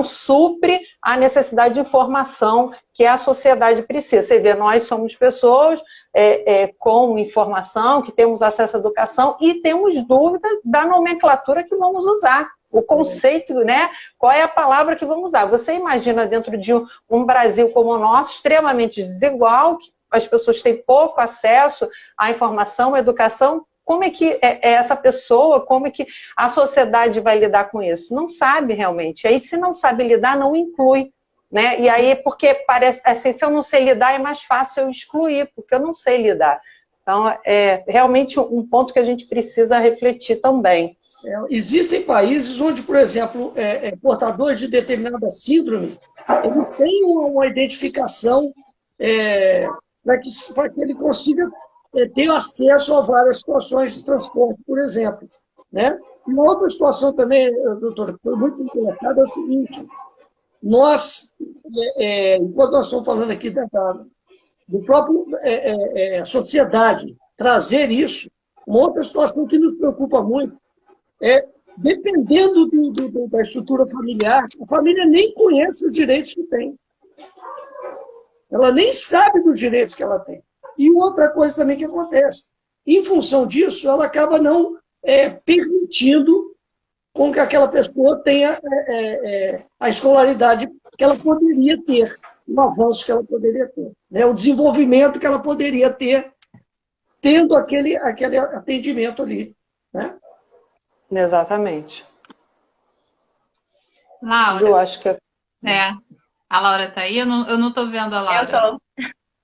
supre a necessidade de informação que a sociedade precisa. Você vê, nós somos pessoas com informação, que temos acesso à educação e temos dúvidas da nomenclatura que vamos usar. O conceito, né? Qual é a palavra que vamos usar? Você imagina dentro de um Brasil como o nosso, extremamente desigual, que as pessoas têm pouco acesso à informação, à educação, como é que essa pessoa, como é que a sociedade vai lidar com isso? Não sabe realmente. Aí, se não sabe lidar, não inclui, né? E aí, porque parece assim, se eu não sei lidar, é mais fácil eu excluir, porque eu não sei lidar. Então, é realmente um ponto que a gente precisa refletir também. Existem países onde, por exemplo, portadores de determinada síndrome, eles têm uma identificação para que ele consiga ter acesso a várias situações de transporte, por exemplo, né? E uma outra situação também, doutor, foi muito colocada, é o seguinte: nós, enquanto nós estamos falando aqui do próprio sociedade, trazer isso, uma outra situação que nos preocupa muito dependendo da estrutura familiar, a família nem conhece os direitos que tem. Ela nem sabe dos direitos que ela tem. E outra coisa também que acontece, em função disso, ela acaba não permitindo com que aquela pessoa tenha a escolaridade que ela poderia ter, o avanço que ela poderia ter, né? O desenvolvimento que ela poderia ter, tendo aquele atendimento ali, né? Exatamente. Ju, Laura, acho que é. A Laura tá aí? Eu não tô vendo a Eu Laura. tô.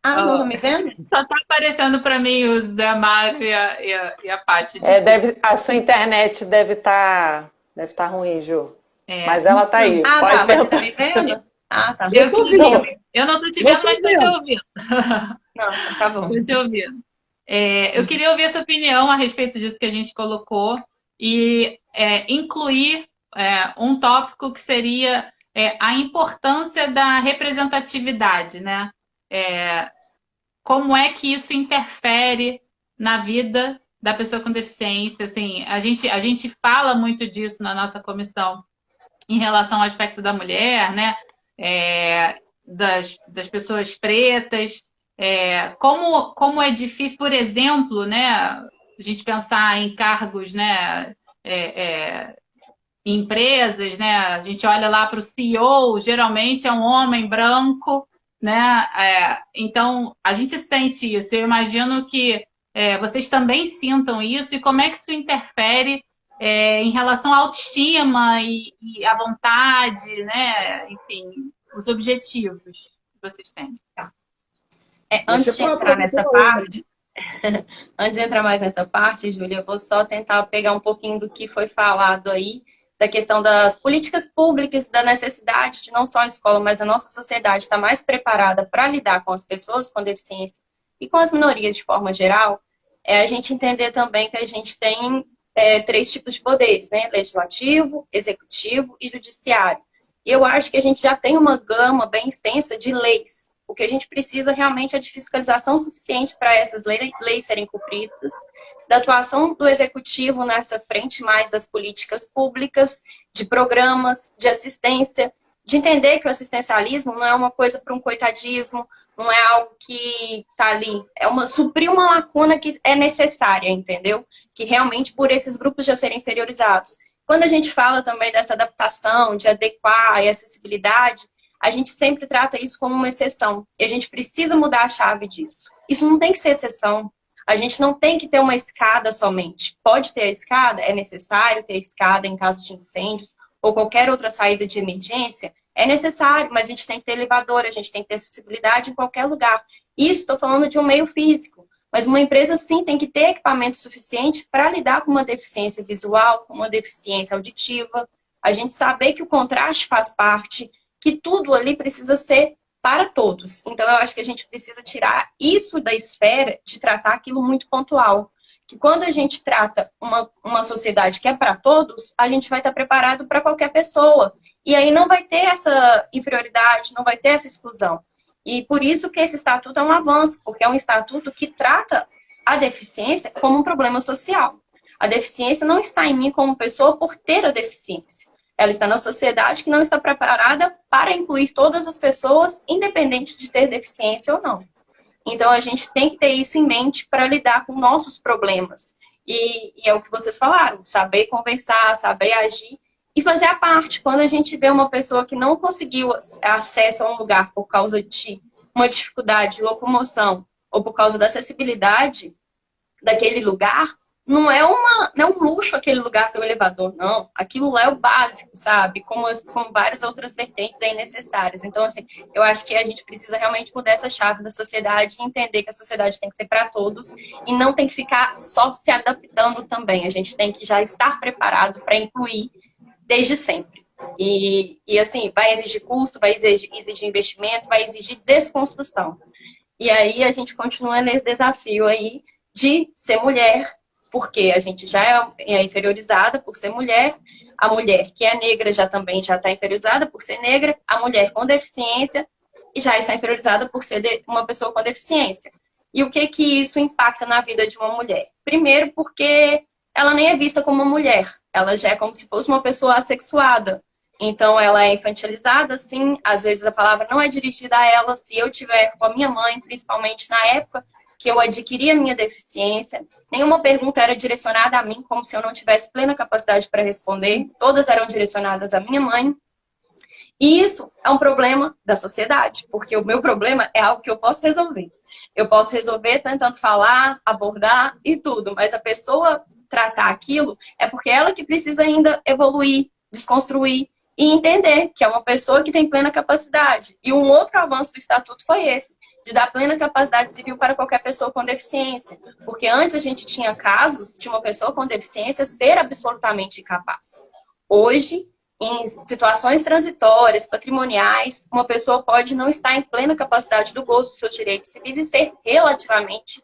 Ah, não Ó, tá me vendo? só tá aparecendo para mim o Zé Mário e a Paty, é, desculpa. a sua internet deve tá ruim, Ju. É, Mas ela tá então, aí. Ah, Pode tá, mas você tá tentar. me vendo? Ah, tá. Eu eu tô queria. vendo, Bom, Eu não tô te eu vendo, tô mas tô te vendo. ouvindo. não, então tá bom. Tô te ouvindo. Eu queria ouvir essa opinião a respeito disso que a gente colocou e incluir um tópico que seria a importância da representatividade, né? Como é que isso interfere na vida da pessoa com deficiência? Assim, a gente fala muito disso na nossa comissão em relação ao aspecto da mulher, né? Das pessoas pretas. Como é difícil, por exemplo, né? A gente pensar em cargos, né? Em empresas, né? A gente olha lá para o CEO, geralmente é um homem branco, né? Então, a gente sente isso. Eu imagino que vocês também sintam isso. E como é que isso interfere em relação à autoestima e à vontade, né? Enfim, os objetivos que vocês têm. Esse é Antes de papo entrar aí, nessa parte, antes de entrar mais nessa parte, Júlia, eu vou só tentar pegar um pouquinho do que foi falado aí, da questão das políticas públicas, da necessidade de não só a escola, mas a nossa sociedade estar mais preparada para lidar com as pessoas com deficiência e com as minorias de forma geral, a gente entender também que a gente tem três tipos de poderes, né? Legislativo, executivo e judiciário. E eu acho que a gente já tem uma gama bem extensa de leis. O que a gente precisa realmente é de fiscalização suficiente para essas leis serem cumpridas, da atuação do executivo nessa frente mais das políticas públicas, de programas, de assistência, de entender que o assistencialismo não é uma coisa para um coitadismo, não é algo que está ali, suprir uma lacuna que é necessária, entendeu? Que realmente por esses grupos já serem inferiorizados. Quando a gente fala também dessa adaptação, de adequar e acessibilidade, a gente sempre trata isso como uma exceção. E a gente precisa mudar a chave disso. Isso não tem que ser exceção. A gente não tem que ter uma escada somente. Pode ter a escada, é necessário ter a escada em caso de incêndios ou qualquer outra saída de emergência. É necessário, mas a gente tem que ter elevador, a gente tem que ter acessibilidade em qualquer lugar. Isso estou falando de um meio físico. Mas uma empresa, sim, tem que ter equipamento suficiente para lidar com uma deficiência visual, com uma deficiência auditiva. A gente saber que o contraste faz parte, que tudo ali precisa ser para todos. Então, eu acho que a gente precisa tirar isso da esfera de tratar aquilo muito pontual. Que quando a gente trata uma sociedade que é para todos, a gente vai estar preparado para qualquer pessoa. E aí não vai ter essa inferioridade, não vai ter essa exclusão. E por isso que esse estatuto é um avanço, porque é um estatuto que trata a deficiência como um problema social. A deficiência não está em mim como pessoa por ter a deficiência. Ela está na sociedade que não está preparada para incluir todas as pessoas, independente de ter deficiência ou não. Então, a gente tem que ter isso em mente para lidar com nossos problemas. E é o que vocês falaram, saber conversar, saber agir e fazer a parte. Quando a gente vê uma pessoa que não conseguiu acesso a um lugar por causa de uma dificuldade de locomoção ou por causa da acessibilidade daquele lugar, não é um luxo aquele lugar ter um elevador, não. Aquilo lá é o básico, sabe? Como várias outras vertentes aí necessárias. Então, assim, eu acho que a gente precisa realmente mudar essa chave da sociedade e entender que a sociedade tem que ser para todos e não tem que ficar só se adaptando também. A gente tem que já estar preparado para incluir desde sempre. E assim, vai exigir custo, vai exigir investimento, vai exigir desconstrução. E aí a gente continua nesse desafio aí de ser mulher, porque a gente já é inferiorizada por ser mulher, a mulher que é negra já está inferiorizada por ser negra, a mulher com deficiência já está inferiorizada por ser uma pessoa com deficiência. E o que isso impacta na vida de uma mulher? Primeiro, porque ela nem é vista como uma mulher, ela já é como se fosse uma pessoa assexuada. Então, ela é infantilizada, sim, às vezes a palavra não é dirigida a ela. Se eu tiver com a minha mãe, principalmente na época que eu adquiri a minha deficiência, nenhuma pergunta era direcionada a mim, como se eu não tivesse plena capacidade para responder. Todas eram direcionadas à minha mãe. E isso é um problema da sociedade, porque o meu problema é algo que eu posso resolver. Eu posso resolver tentando falar, abordar e tudo, mas a pessoa tratar aquilo é porque ela que precisa ainda evoluir, desconstruir e entender que é uma pessoa que tem plena capacidade. E um outro avanço do Estatuto foi esse, de dar plena capacidade civil para qualquer pessoa com deficiência. Porque antes a gente tinha casos de uma pessoa com deficiência ser absolutamente incapaz. Hoje, em situações transitórias, patrimoniais, uma pessoa pode não estar em plena capacidade do gozo dos seus direitos civis e ser relativamente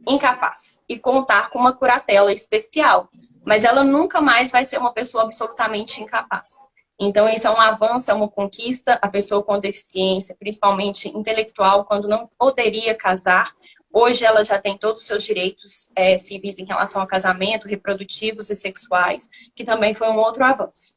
incapaz e contar com uma curatela especial. Mas ela nunca mais vai ser uma pessoa absolutamente incapaz. Então, isso é um avanço, é uma conquista. A pessoa com deficiência, principalmente intelectual, quando não poderia casar, hoje ela já tem todos os seus direitos civis em relação ao casamento, reprodutivos e sexuais, que também foi um outro avanço.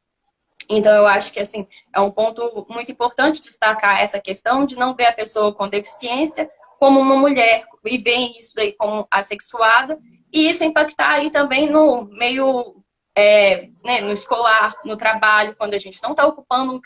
Então, eu acho que assim, é um ponto muito importante destacar essa questão de não ver a pessoa com deficiência como uma mulher e ver isso daí como assexuada, e isso impactar aí também no meio né, no escolar, no trabalho, quando a gente não está ocupando um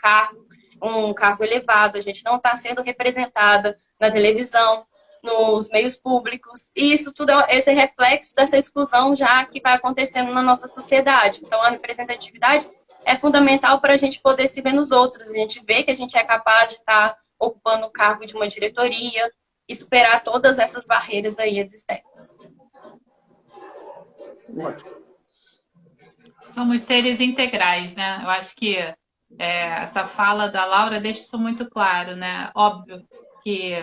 cargo elevado, a gente não está sendo representada na televisão, nos meios públicos, e isso tudo é esse reflexo dessa exclusão já que vai acontecendo na nossa sociedade. Então, a representatividade é fundamental para a gente poder se ver nos outros, a gente ver que a gente é capaz de estar ocupando o cargo de uma diretoria e superar todas essas barreiras aí existentes. Somos seres integrais, né? Eu acho que essa fala da Laura deixa isso muito claro, né? Óbvio que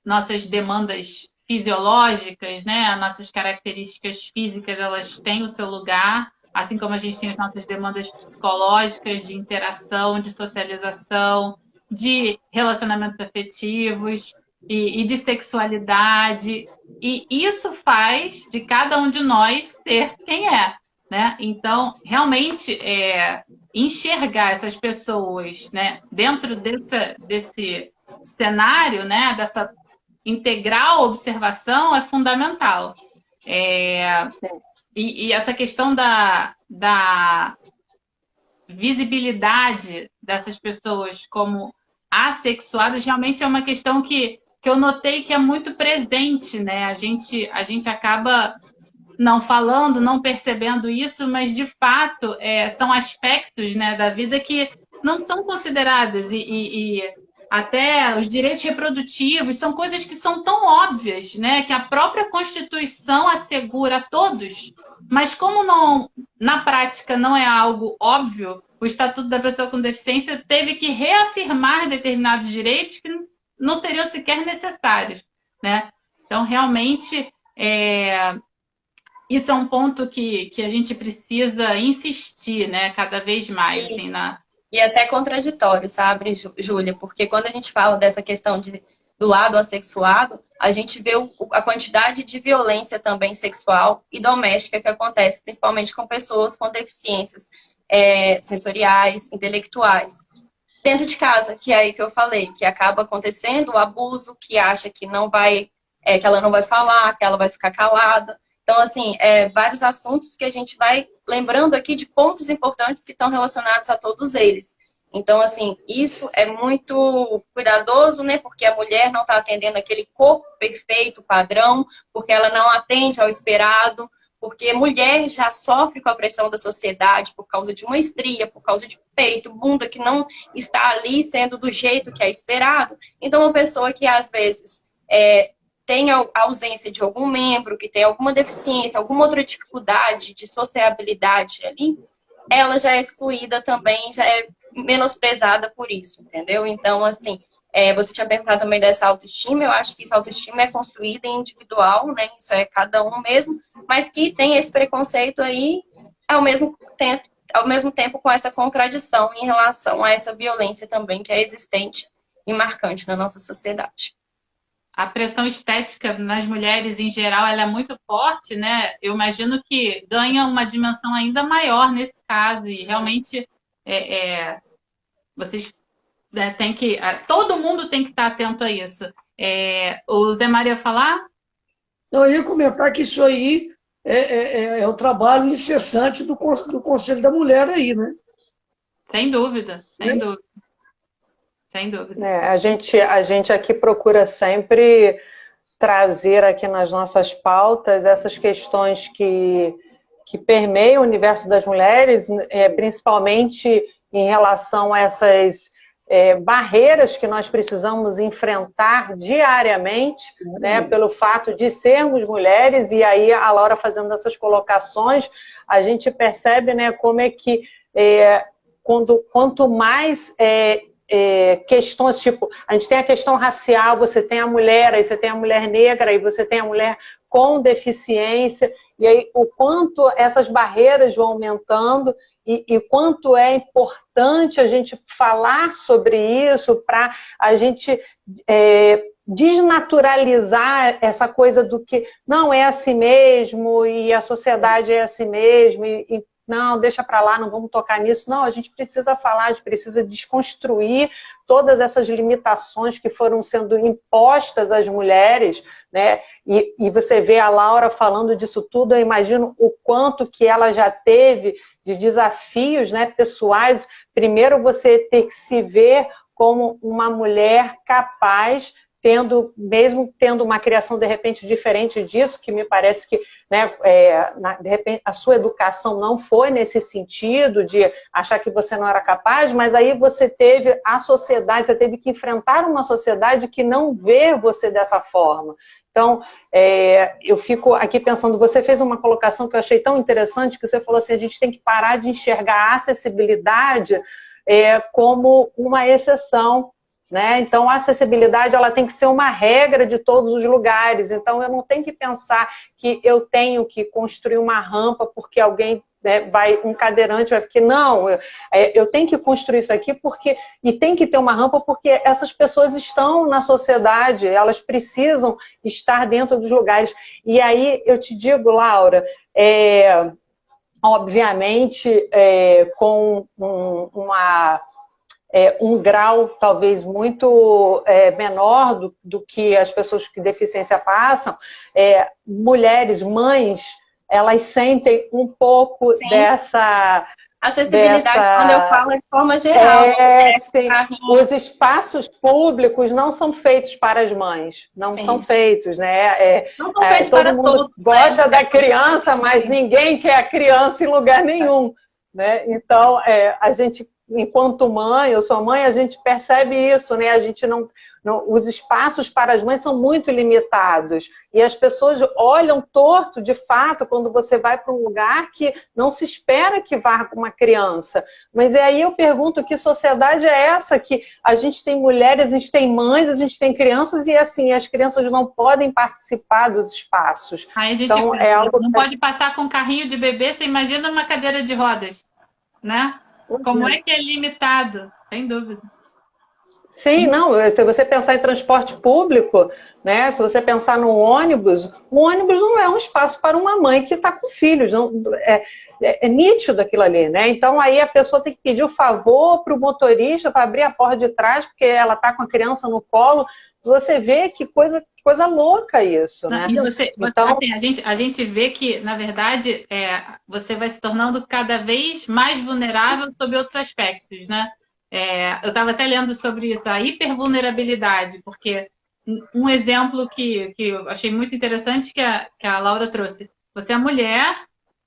nossas demandas fisiológicas, né? Nossas características físicas, elas têm o seu lugar, assim como a gente tem as nossas demandas psicológicas, de interação, de socialização, de relacionamentos afetivos e de sexualidade. E isso faz de cada um de nós ser quem é. Né? Então, realmente, enxergar essas pessoas, né, dentro desse cenário, né, dessa integral observação é fundamental. E essa questão da visibilidade dessas pessoas como assexuadas realmente é uma questão que eu notei que é muito presente, né? A gente acaba não falando, não percebendo isso, mas de fato são aspectos, né, da vida que não são considerados e até os direitos reprodutivos são coisas que são tão óbvias, né, que a própria Constituição assegura a todos, mas como não, na prática não é algo óbvio, o Estatuto da Pessoa com Deficiência teve que reafirmar determinados direitos que não seriam sequer necessários, né? Então, realmente, isso é um ponto que a gente precisa insistir, né, cada vez mais. Assim, E até contraditório, sabe, Júlia? Porque quando a gente fala dessa questão do lado assexuado, a gente vê a quantidade de violência também sexual e doméstica que acontece, principalmente com pessoas com deficiências sensoriais, intelectuais. Dentro de casa, que é aí que eu falei, que acaba acontecendo o abuso, que acha que não vai, que ela não vai falar, que ela vai ficar calada. Então, assim, vários assuntos que a gente vai lembrando aqui de pontos importantes que estão relacionados a todos eles. Então, assim, isso é muito cuidadoso, né? Porque a mulher não está atendendo aquele corpo perfeito, padrão, porque ela não atende ao esperado, porque mulher já sofre com a pressão da sociedade por causa de uma estria, por causa de peito, bunda que não está ali sendo do jeito que é esperado. Então, uma pessoa que, às vezes, tem a ausência de algum membro, que tem alguma deficiência, alguma outra dificuldade de sociabilidade ali, ela já é excluída também, já é menosprezada por isso, entendeu? Então, assim, você tinha perguntado também dessa autoestima, eu acho que essa autoestima é construída em individual, né? Isso é cada um mesmo, mas que tem esse preconceito aí, ao mesmo tempo com essa contradição em relação a essa violência também que é existente e marcante na nossa sociedade. A pressão estética nas mulheres, em geral, ela é muito forte, né? Eu imagino que ganha uma dimensão ainda maior nesse caso. E realmente, vocês têm que... todo mundo tem que estar atento a isso. O Zé Maria falar? Então, eu ia comentar que isso aí é o trabalho incessante do Conselho da Mulher aí, né? Sem dúvida, sem dúvida. Sem dúvida. A gente aqui procura sempre trazer aqui nas nossas pautas essas questões que permeiam o universo das mulheres, principalmente em relação a essas barreiras que nós precisamos enfrentar diariamente, né, pelo fato de sermos mulheres, e aí a Laura fazendo essas colocações, a gente percebe, né, como é que quanto mais questões, tipo, a gente tem a questão racial, você tem a mulher, aí você tem a mulher negra, aí você tem a mulher com deficiência, e aí o quanto essas barreiras vão aumentando e quanto é importante a gente falar sobre isso para a gente desnaturalizar essa coisa do que não é assim mesmo e a sociedade é assim mesmo e não, deixa para lá, não vamos tocar nisso. Não, a gente precisa falar, a gente precisa desconstruir todas essas limitações que foram sendo impostas às mulheres, né? E você vê a Laura falando disso tudo, eu imagino o quanto que ela já teve de desafios, né, pessoais. Primeiro, você ter que se ver como uma mulher capaz, mesmo tendo uma criação, de repente, diferente disso, que me parece que, né, de repente, a sua educação não foi nesse sentido de achar que você não era capaz, mas aí você teve a sociedade, você teve que enfrentar uma sociedade que não vê você dessa forma. Então, eu fico aqui pensando, você fez uma colocação que eu achei tão interessante, que você falou assim, a gente tem que parar de enxergar a acessibilidade como uma exceção, né? Então, a acessibilidade ela tem que ser uma regra de todos os lugares. Então, eu não tenho que pensar que eu tenho que construir uma rampa porque alguém, né, um cadeirante vai ficar. Não, eu tenho que construir isso aqui e tem que ter uma rampa porque essas pessoas estão na sociedade, elas precisam estar dentro dos lugares. E aí, eu te digo, Laura, obviamente, com um grau talvez muito menor do que as pessoas com deficiência passam, mulheres, mães, elas sentem um pouco dessa... Acessibilidade, quando eu falo, é de forma geral. Os espaços públicos não são feitos para as mães, não são feitos, né? Não são feitos todo para mundo todos, gosta né? da criança, mas ninguém quer a criança em lugar nenhum, né? Então, a gente, enquanto mãe, eu sou mãe, a gente percebe isso, né? A gente os espaços para as mães são muito limitados e as pessoas olham torto, de fato, quando você vai para um lugar que não se espera que vá com uma criança. Mas aí eu pergunto, que sociedade é essa que a gente tem mulheres, a gente tem mães, a gente tem crianças e assim, as crianças não podem participar dos espaços. Aí a gente então, não pode passar com um carrinho de bebê, você imagina uma cadeira de rodas, né? Como é que é limitado? Sem dúvida. Sim, não, se você pensar em transporte público, né, se você pensar no ônibus, o ônibus não é um espaço para uma mãe que está com filhos, não, é nítido aquilo ali, né? Então aí a pessoa tem que pedir o favor para o motorista para abrir a porta de trás, porque ela está com a criança no colo. Você vê que coisa louca isso, né? Então, assim, a gente vê que, na verdade, você vai se tornando cada vez mais vulnerável sobre outros aspectos, né? Eu estava até lendo sobre isso, a hipervulnerabilidade, porque um exemplo que eu achei muito interessante que a Laura trouxe. Você é mulher,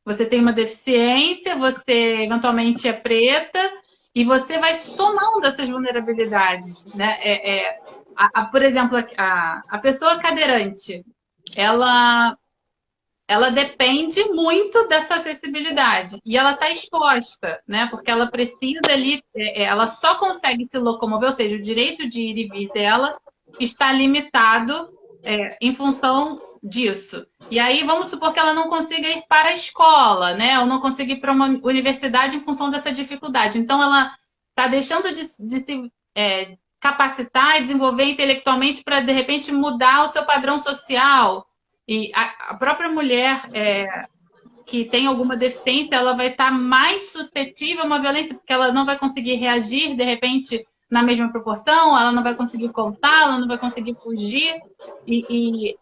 você tem uma deficiência, você eventualmente é preta, e você vai somando essas vulnerabilidades, né? Por exemplo, a pessoa cadeirante, ela depende muito dessa acessibilidade e ela está exposta, né? Porque ela precisa ali, ela só consegue se locomover, ou seja, o direito de ir e vir dela está limitado em função disso. E aí vamos supor que ela não consiga ir para a escola, né? Ou não consiga ir para uma universidade em função dessa dificuldade. Então ela está deixando de se capacitar e desenvolver intelectualmente para, de repente, mudar o seu padrão social. E a própria mulher que tem alguma deficiência, ela vai estar mais suscetível a uma violência, porque ela não vai conseguir reagir, de repente, na mesma proporção, ela não vai conseguir contar, ela não vai conseguir fugir, e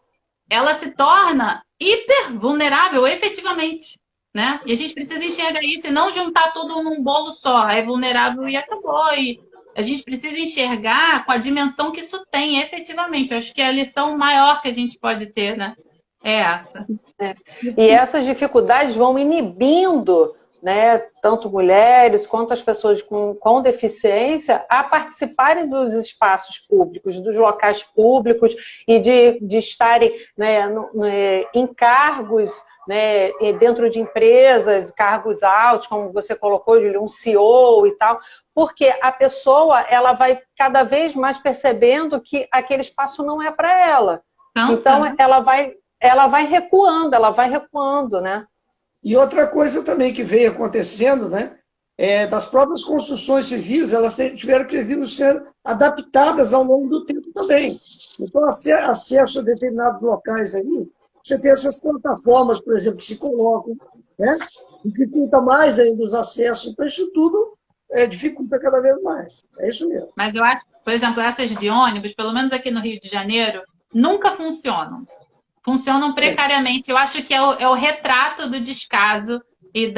ela se torna hiper vulnerável, efetivamente, né? E a gente precisa enxergar isso e não juntar tudo num bolo só, é vulnerável e acabou, e a gente precisa enxergar com a dimensão que isso tem, efetivamente. Eu acho que é a lição maior que a gente pode ter, né? É essa. E essas dificuldades vão inibindo né, tanto mulheres quanto as pessoas com deficiência, a participarem dos espaços públicos, dos locais públicos e de estarem, né, em cargos, né, dentro de empresas, cargos altos, como você colocou, Júlio, um CEO e tal, porque a pessoa ela vai cada vez mais percebendo que aquele espaço não é para ela. Então, ela vai recuando, né? E outra coisa também que veio acontecendo, né, das próprias construções civis, elas tiveram que vir ser adaptadas ao longo do tempo também. Então, acesso a determinados locais aí, você tem essas plataformas, por exemplo, que se colocam, né, e que dificulta mais ainda os acessos. Então, isso tudo dificulta cada vez mais. É isso mesmo. Mas eu acho, por exemplo, essas de ônibus, pelo menos aqui no Rio de Janeiro, nunca funcionam. Funcionam precariamente. Eu acho que é o retrato do descaso e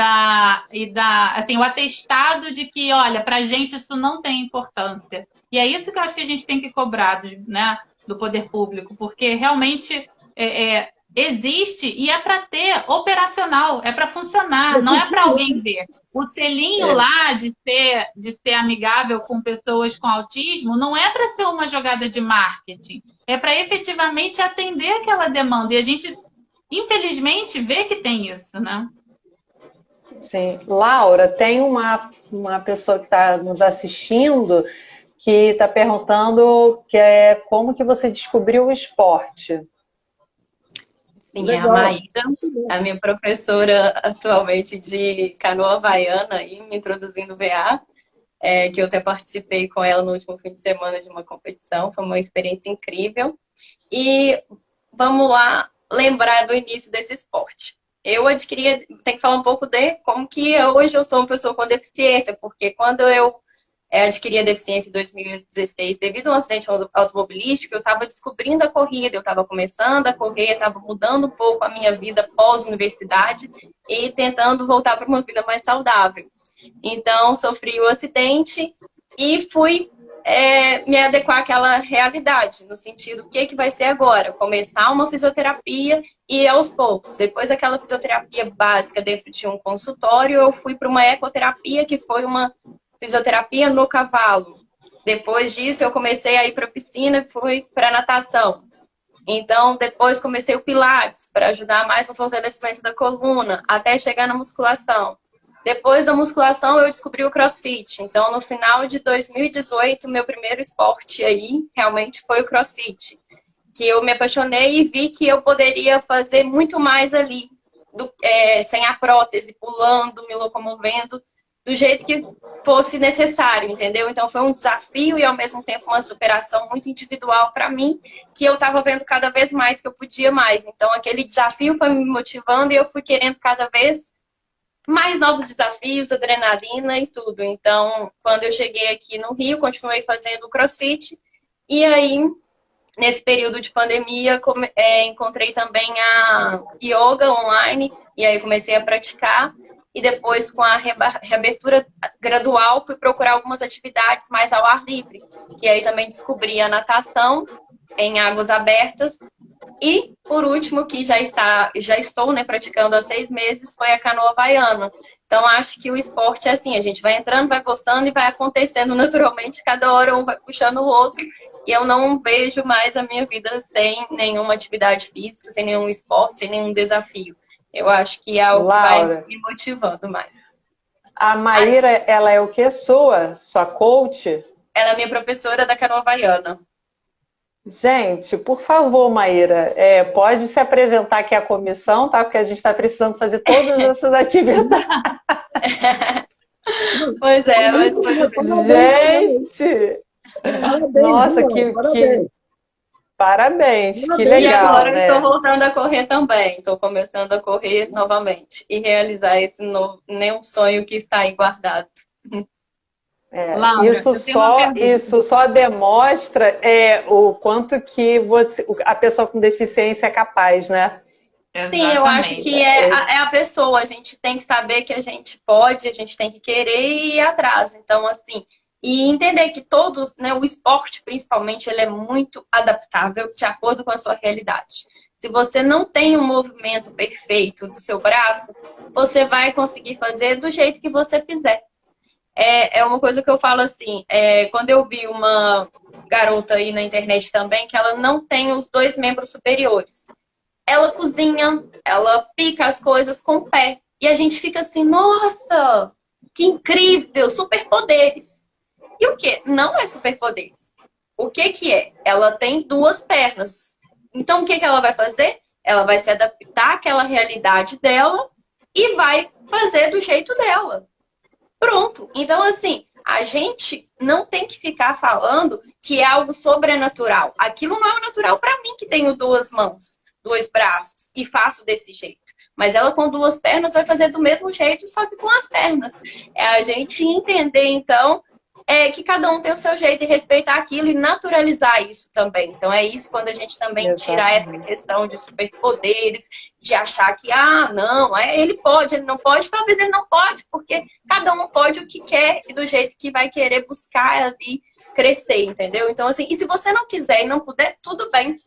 assim, o atestado de que, olha, para a gente isso não tem importância. E é isso que eu acho que a gente tem que cobrar, né, do poder público, porque realmente existe e é para ter operacional, é para funcionar, não é para alguém ver. O selinho lá de ser amigável com pessoas com autismo não é para ser uma jogada de marketing, é para efetivamente atender aquela demanda. E a gente, infelizmente, vê que tem isso, né? Sim. Laura, tem uma pessoa que está nos assistindo que está perguntando como que você descobriu o esporte. Sim, é a Maíra, a minha professora atualmente de canoa havaiana, e me introduzindo no VA, que eu até participei com ela no último fim de semana de uma competição, foi uma experiência incrível. E vamos lá lembrar do início desse esporte. Eu tem que falar um pouco de como que hoje eu sou uma pessoa com deficiência, porque quando eu adquiri a deficiência em 2016 devido a um acidente automobilístico, eu estava descobrindo a corrida, eu estava começando a correr, estava mudando um pouco a minha vida pós-universidade e tentando voltar para uma vida mais saudável. Então, sofri o acidente e fui me adequar àquela realidade, no sentido, o que vai ser agora? Começar uma fisioterapia e aos poucos. Depois daquela fisioterapia básica dentro de um consultório, eu fui para uma ecoterapia, que foi uma fisioterapia no cavalo. Depois disso, eu comecei a ir para a piscina e fui para a natação. Então, depois comecei o Pilates, para ajudar mais no fortalecimento da coluna, até chegar na musculação. Depois da musculação, eu descobri o CrossFit. Então, no final de 2018, meu primeiro esporte aí, realmente, foi o CrossFit. Que eu me apaixonei e vi que eu poderia fazer muito mais ali, sem a prótese, pulando, me locomovendo, do jeito que fosse necessário, entendeu? Então foi um desafio e ao mesmo tempo uma superação muito individual para mim, que eu estava vendo cada vez mais que eu podia mais. Então aquele desafio foi me motivando e eu fui querendo cada vez mais novos desafios, adrenalina e tudo. Então, quando eu cheguei aqui no Rio, continuei fazendo o CrossFit e aí, nesse período de pandemia, encontrei também a yoga online e aí comecei a praticar. E depois, com a reabertura gradual, fui procurar algumas atividades mais ao ar livre. Que aí também descobri a natação em águas abertas. E, por último, que já estou, né, praticando há 6 meses, foi a canoa havaiana. Então, acho que o esporte é assim, a gente vai entrando, vai gostando e vai acontecendo naturalmente. Cada hora um vai puxando o outro. E eu não vejo mais a minha vida sem nenhuma atividade física, sem nenhum esporte, sem nenhum desafio. Eu acho que é algo que vai me motivando mais. A Maíra, ela é o quê? Sua coach? Ela é minha professora da canoa havaiana. Gente, por favor, Maíra, pode se apresentar aqui à comissão, tá? Porque a gente está precisando fazer todas essas atividades. Pois é, mas... Gente! Nossa, Parabéns, que legal, e agora né? Eu estou voltando a correr também. Estou começando a correr novamente. E realizar esse novo, nenhum sonho que está aí guardado. Laura, isso só demonstra o quanto que a pessoa com deficiência é capaz, né? Sim, eu acho que é a pessoa. A gente tem que saber que a gente pode, a gente tem que querer e ir atrás. Então, assim... E entender que todos, né, o esporte principalmente, ele é muito adaptável de acordo com a sua realidade. Se você não tem um movimento perfeito do seu braço, você vai conseguir fazer do jeito que você quiser. É uma coisa que eu falo assim, quando eu vi uma garota aí na internet também, que ela não tem os 2 membros superiores. Ela cozinha, ela pica as coisas com o pé. E a gente fica assim, nossa, que incrível, superpoderes. E o quê? Não é superpoderes. O que que é? Ela tem 2 pernas. Então, o que que ela vai fazer? Ela vai se adaptar àquela realidade dela e vai fazer do jeito dela. Pronto. Então, assim, a gente não tem que ficar falando que é algo sobrenatural. Aquilo não é natural para mim, que tenho 2 mãos, 2 braços e faço desse jeito. Mas ela com 2 pernas vai fazer do mesmo jeito, só que com as pernas. É a gente entender, então, que cada um tem o seu jeito e respeitar aquilo e naturalizar isso também. Então é isso quando a gente também tira essa questão de superpoderes, de achar que, não, ele pode, ele não pode, talvez ele não pode, porque cada um pode o que quer e do jeito que vai querer buscar ali crescer, entendeu? Então, assim, e se você não quiser e não puder, tudo bem.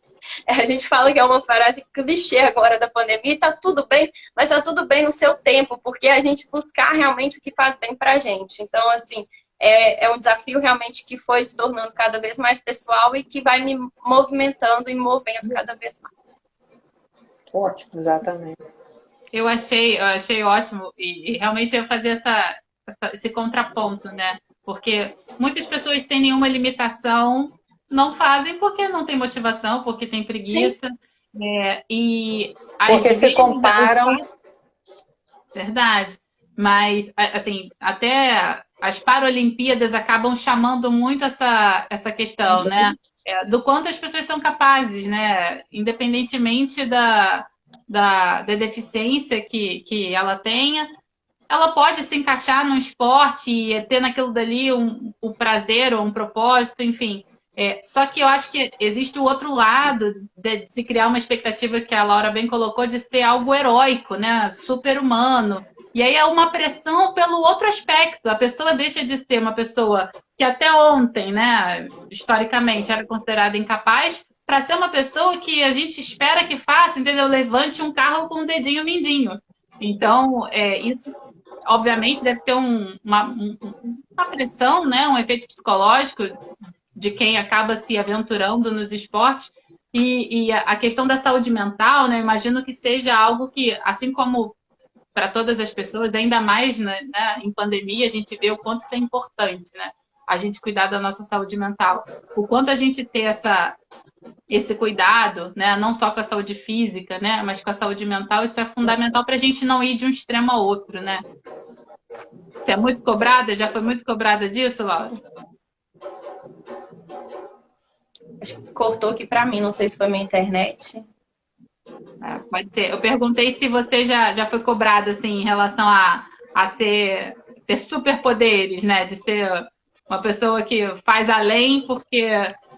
A gente fala que é uma frase clichê agora da pandemia, tá tudo bem, mas tá tudo bem no seu tempo, porque a gente buscar realmente o que faz bem pra gente. Então, assim, é um desafio realmente que foi se tornando cada vez mais pessoal e que vai me movimentando e movendo cada vez mais. Ótimo, exatamente. Eu achei ótimo e realmente eu fazer esse contraponto, né? Porque muitas pessoas sem nenhuma limitação não fazem porque não tem motivação, porque tem preguiça. E porque se comparam. Verdade. Mas, assim, até as Paralimpíadas acabam chamando muito essa questão, né? Do quanto as pessoas são capazes, né? Independentemente da deficiência que ela tenha, ela pode se encaixar num esporte e ter naquilo dali um prazer ou um propósito, enfim. Só que eu acho que existe o outro lado de se criar uma expectativa que a Laura bem colocou de ser algo heróico, né? Super-humano. E aí é uma pressão pelo outro aspecto. A pessoa deixa de ser uma pessoa que até ontem, né, historicamente, era considerada incapaz, para ser uma pessoa que a gente espera que faça, entendeu? Levante um carro com um dedinho mindinho. Então, isso, obviamente, deve ter uma pressão, né, um efeito psicológico de quem acaba se aventurando nos esportes. E a questão da saúde mental, né, imagino que seja algo que, assim como para todas as pessoas, ainda mais, né, em pandemia, a gente vê o quanto isso é importante, né? A gente cuidar da nossa saúde mental. O quanto a gente ter esse cuidado, né? Não só com a saúde física, né? Mas com a saúde mental, isso é fundamental para a gente não ir de um extremo a outro, né? Você é muito cobrada? Já foi muito cobrada disso, Laura? Acho que cortou aqui para mim, não sei se foi minha internet. Pode ser. Eu perguntei se você já foi cobrada assim, em relação a ter superpoderes, né? De ser uma pessoa que faz além, porque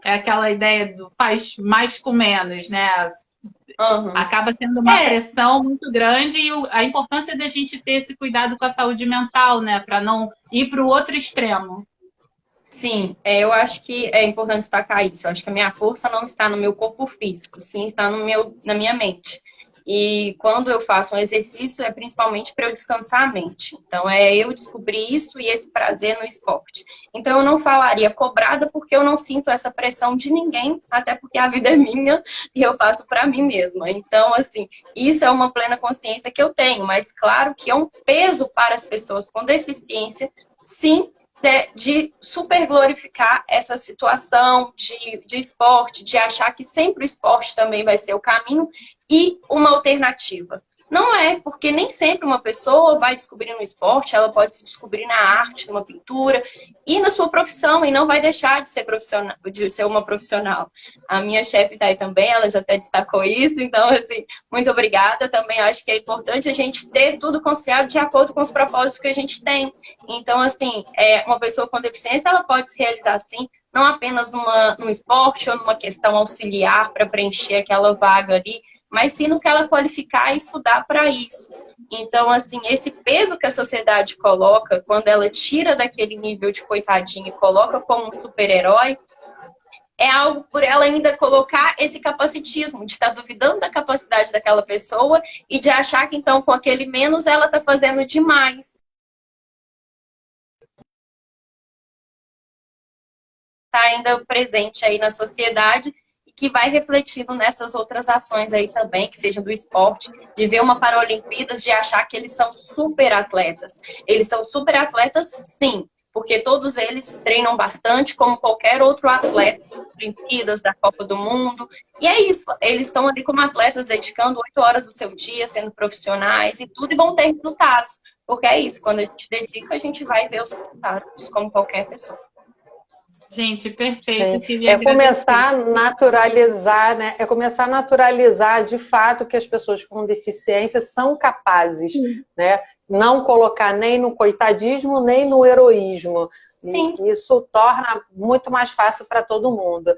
é aquela ideia do faz mais com menos, né? Acaba sendo uma pressão muito grande e a importância da gente ter esse cuidado com a saúde mental, né? Para não ir para o outro extremo. Sim, eu acho que é importante destacar isso. Eu acho que a minha força não está no meu corpo físico, sim está na minha mente. E quando eu faço um exercício, é principalmente para eu descansar a mente. Então, eu descobri isso e esse prazer no esporte. Então, eu não falaria cobrada porque eu não sinto essa pressão de ninguém, até porque a vida é minha e eu faço para mim mesma. Então, assim, isso é uma plena consciência que eu tenho. Mas, claro que é um peso para as pessoas com deficiência, sim, de super glorificar essa situação de esporte, de achar que sempre o esporte também vai ser o caminho e uma alternativa. Não é, porque nem sempre uma pessoa vai descobrir no esporte, ela pode se descobrir na arte, numa pintura e na sua profissão, e não vai deixar de ser profissional, de ser uma profissional. A minha chefe está aí também, ela já até destacou isso, então, assim, muito obrigada. Também acho que é importante a gente ter tudo conciliado de acordo com os propósitos que a gente tem. Então, assim, uma pessoa com deficiência, ela pode se realizar assim, não apenas num esporte ou numa questão auxiliar para preencher aquela vaga ali, mas sim no que ela qualificar e estudar para isso. Então, assim, esse peso que a sociedade coloca, quando ela tira daquele nível de coitadinho e coloca como um super-herói, é algo por ela ainda colocar esse capacitismo, de estar duvidando da capacidade daquela pessoa e de achar que então com aquele menos ela está fazendo demais. Está ainda presente aí na sociedade e que vai refletindo nessas outras ações aí também, que sejam do esporte, de ver uma Paralimpíadas, de achar que eles são super atletas. Eles são super atletas, sim, porque todos eles treinam bastante, como qualquer outro atleta das Olimpíadas, da Copa do Mundo. E é isso, eles estão ali como atletas, dedicando 8 horas do seu dia, sendo profissionais e tudo, e vão ter resultados. Porque é isso, quando a gente dedica, a gente vai ver os resultados, como qualquer pessoa. Gente, perfeito. É começar a naturalizar, né? É começar a naturalizar de fato que as pessoas com deficiência são capazes, né? Não colocar nem no coitadismo, nem no heroísmo. Sim. E isso torna muito mais fácil para todo mundo.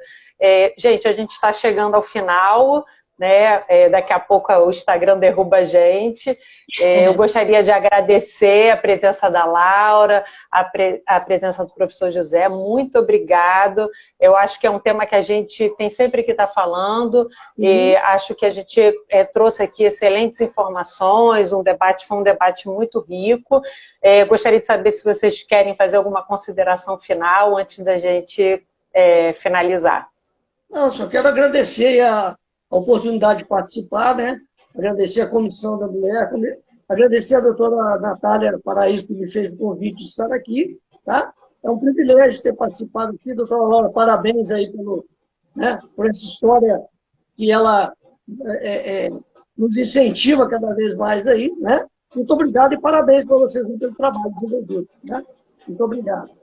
Gente, a gente está chegando ao final, né? Daqui a pouco o Instagram derruba a gente. Eu gostaria de agradecer a presença da Laura, a presença do professor José. Muito obrigado. Eu acho que é um tema que a gente tem sempre que estar falando. E acho que a gente trouxe aqui excelentes informações, foi um debate muito rico. Gostaria de saber se vocês querem fazer alguma consideração final antes da gente finalizar. Não, só quero agradecer a oportunidade de participar, né? Agradecer a Comissão da Mulher, agradecer a doutora Natália Paraíso, que me fez o convite de estar aqui, tá? É um privilégio ter participado aqui, doutora Laura, parabéns aí por essa história que ela nos incentiva cada vez mais aí, né? Muito obrigado e parabéns para vocês pelo trabalho desenvolvido, né? Muito obrigado.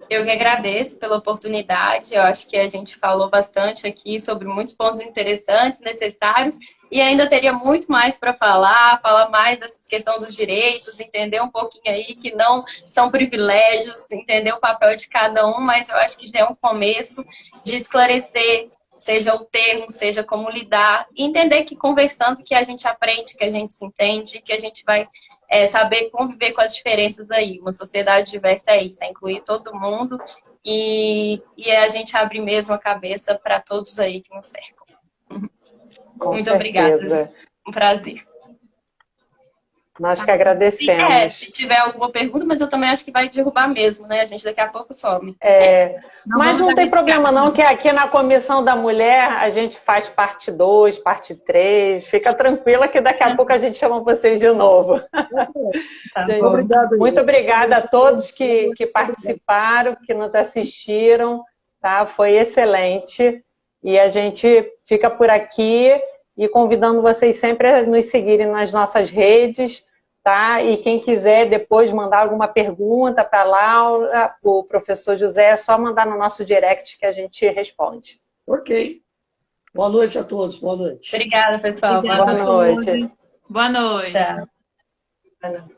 Eu que agradeço pela oportunidade. Eu acho que a gente falou bastante aqui sobre muitos pontos interessantes, necessários, e ainda teria muito mais para falar mais dessa questão dos direitos, entender um pouquinho aí que não são privilégios, entender o papel de cada um, mas eu acho que já é um começo de esclarecer, seja o termo, seja como lidar, e entender que conversando que a gente aprende, que a gente se entende, que a gente vai saber conviver com as diferenças aí. Uma sociedade diversa é isso, é incluir todo mundo e a gente abrir mesmo a cabeça para todos aí que nos cercam. Muito obrigada. Um prazer. Nós que agradecemos. Se tiver alguma pergunta, mas eu também acho que vai derrubar mesmo, né? A gente daqui a pouco some. Mas não tem problema não, que aqui na Comissão da Mulher a gente faz parte 2, parte 3. Fica tranquila que daqui a pouco a gente chama vocês de novo. Gente, obrigado. Muito obrigada a todos que participaram, que nos assistiram. Tá? Foi excelente. E a gente fica por aqui e convidando vocês sempre a nos seguirem nas nossas redes. Tá? E quem quiser depois mandar alguma pergunta para a Laura, para o professor José, é só mandar no nosso direct que a gente responde. Ok. Boa noite a todos. Boa noite. Obrigada, pessoal. Boa noite. Boa noite. Tchau.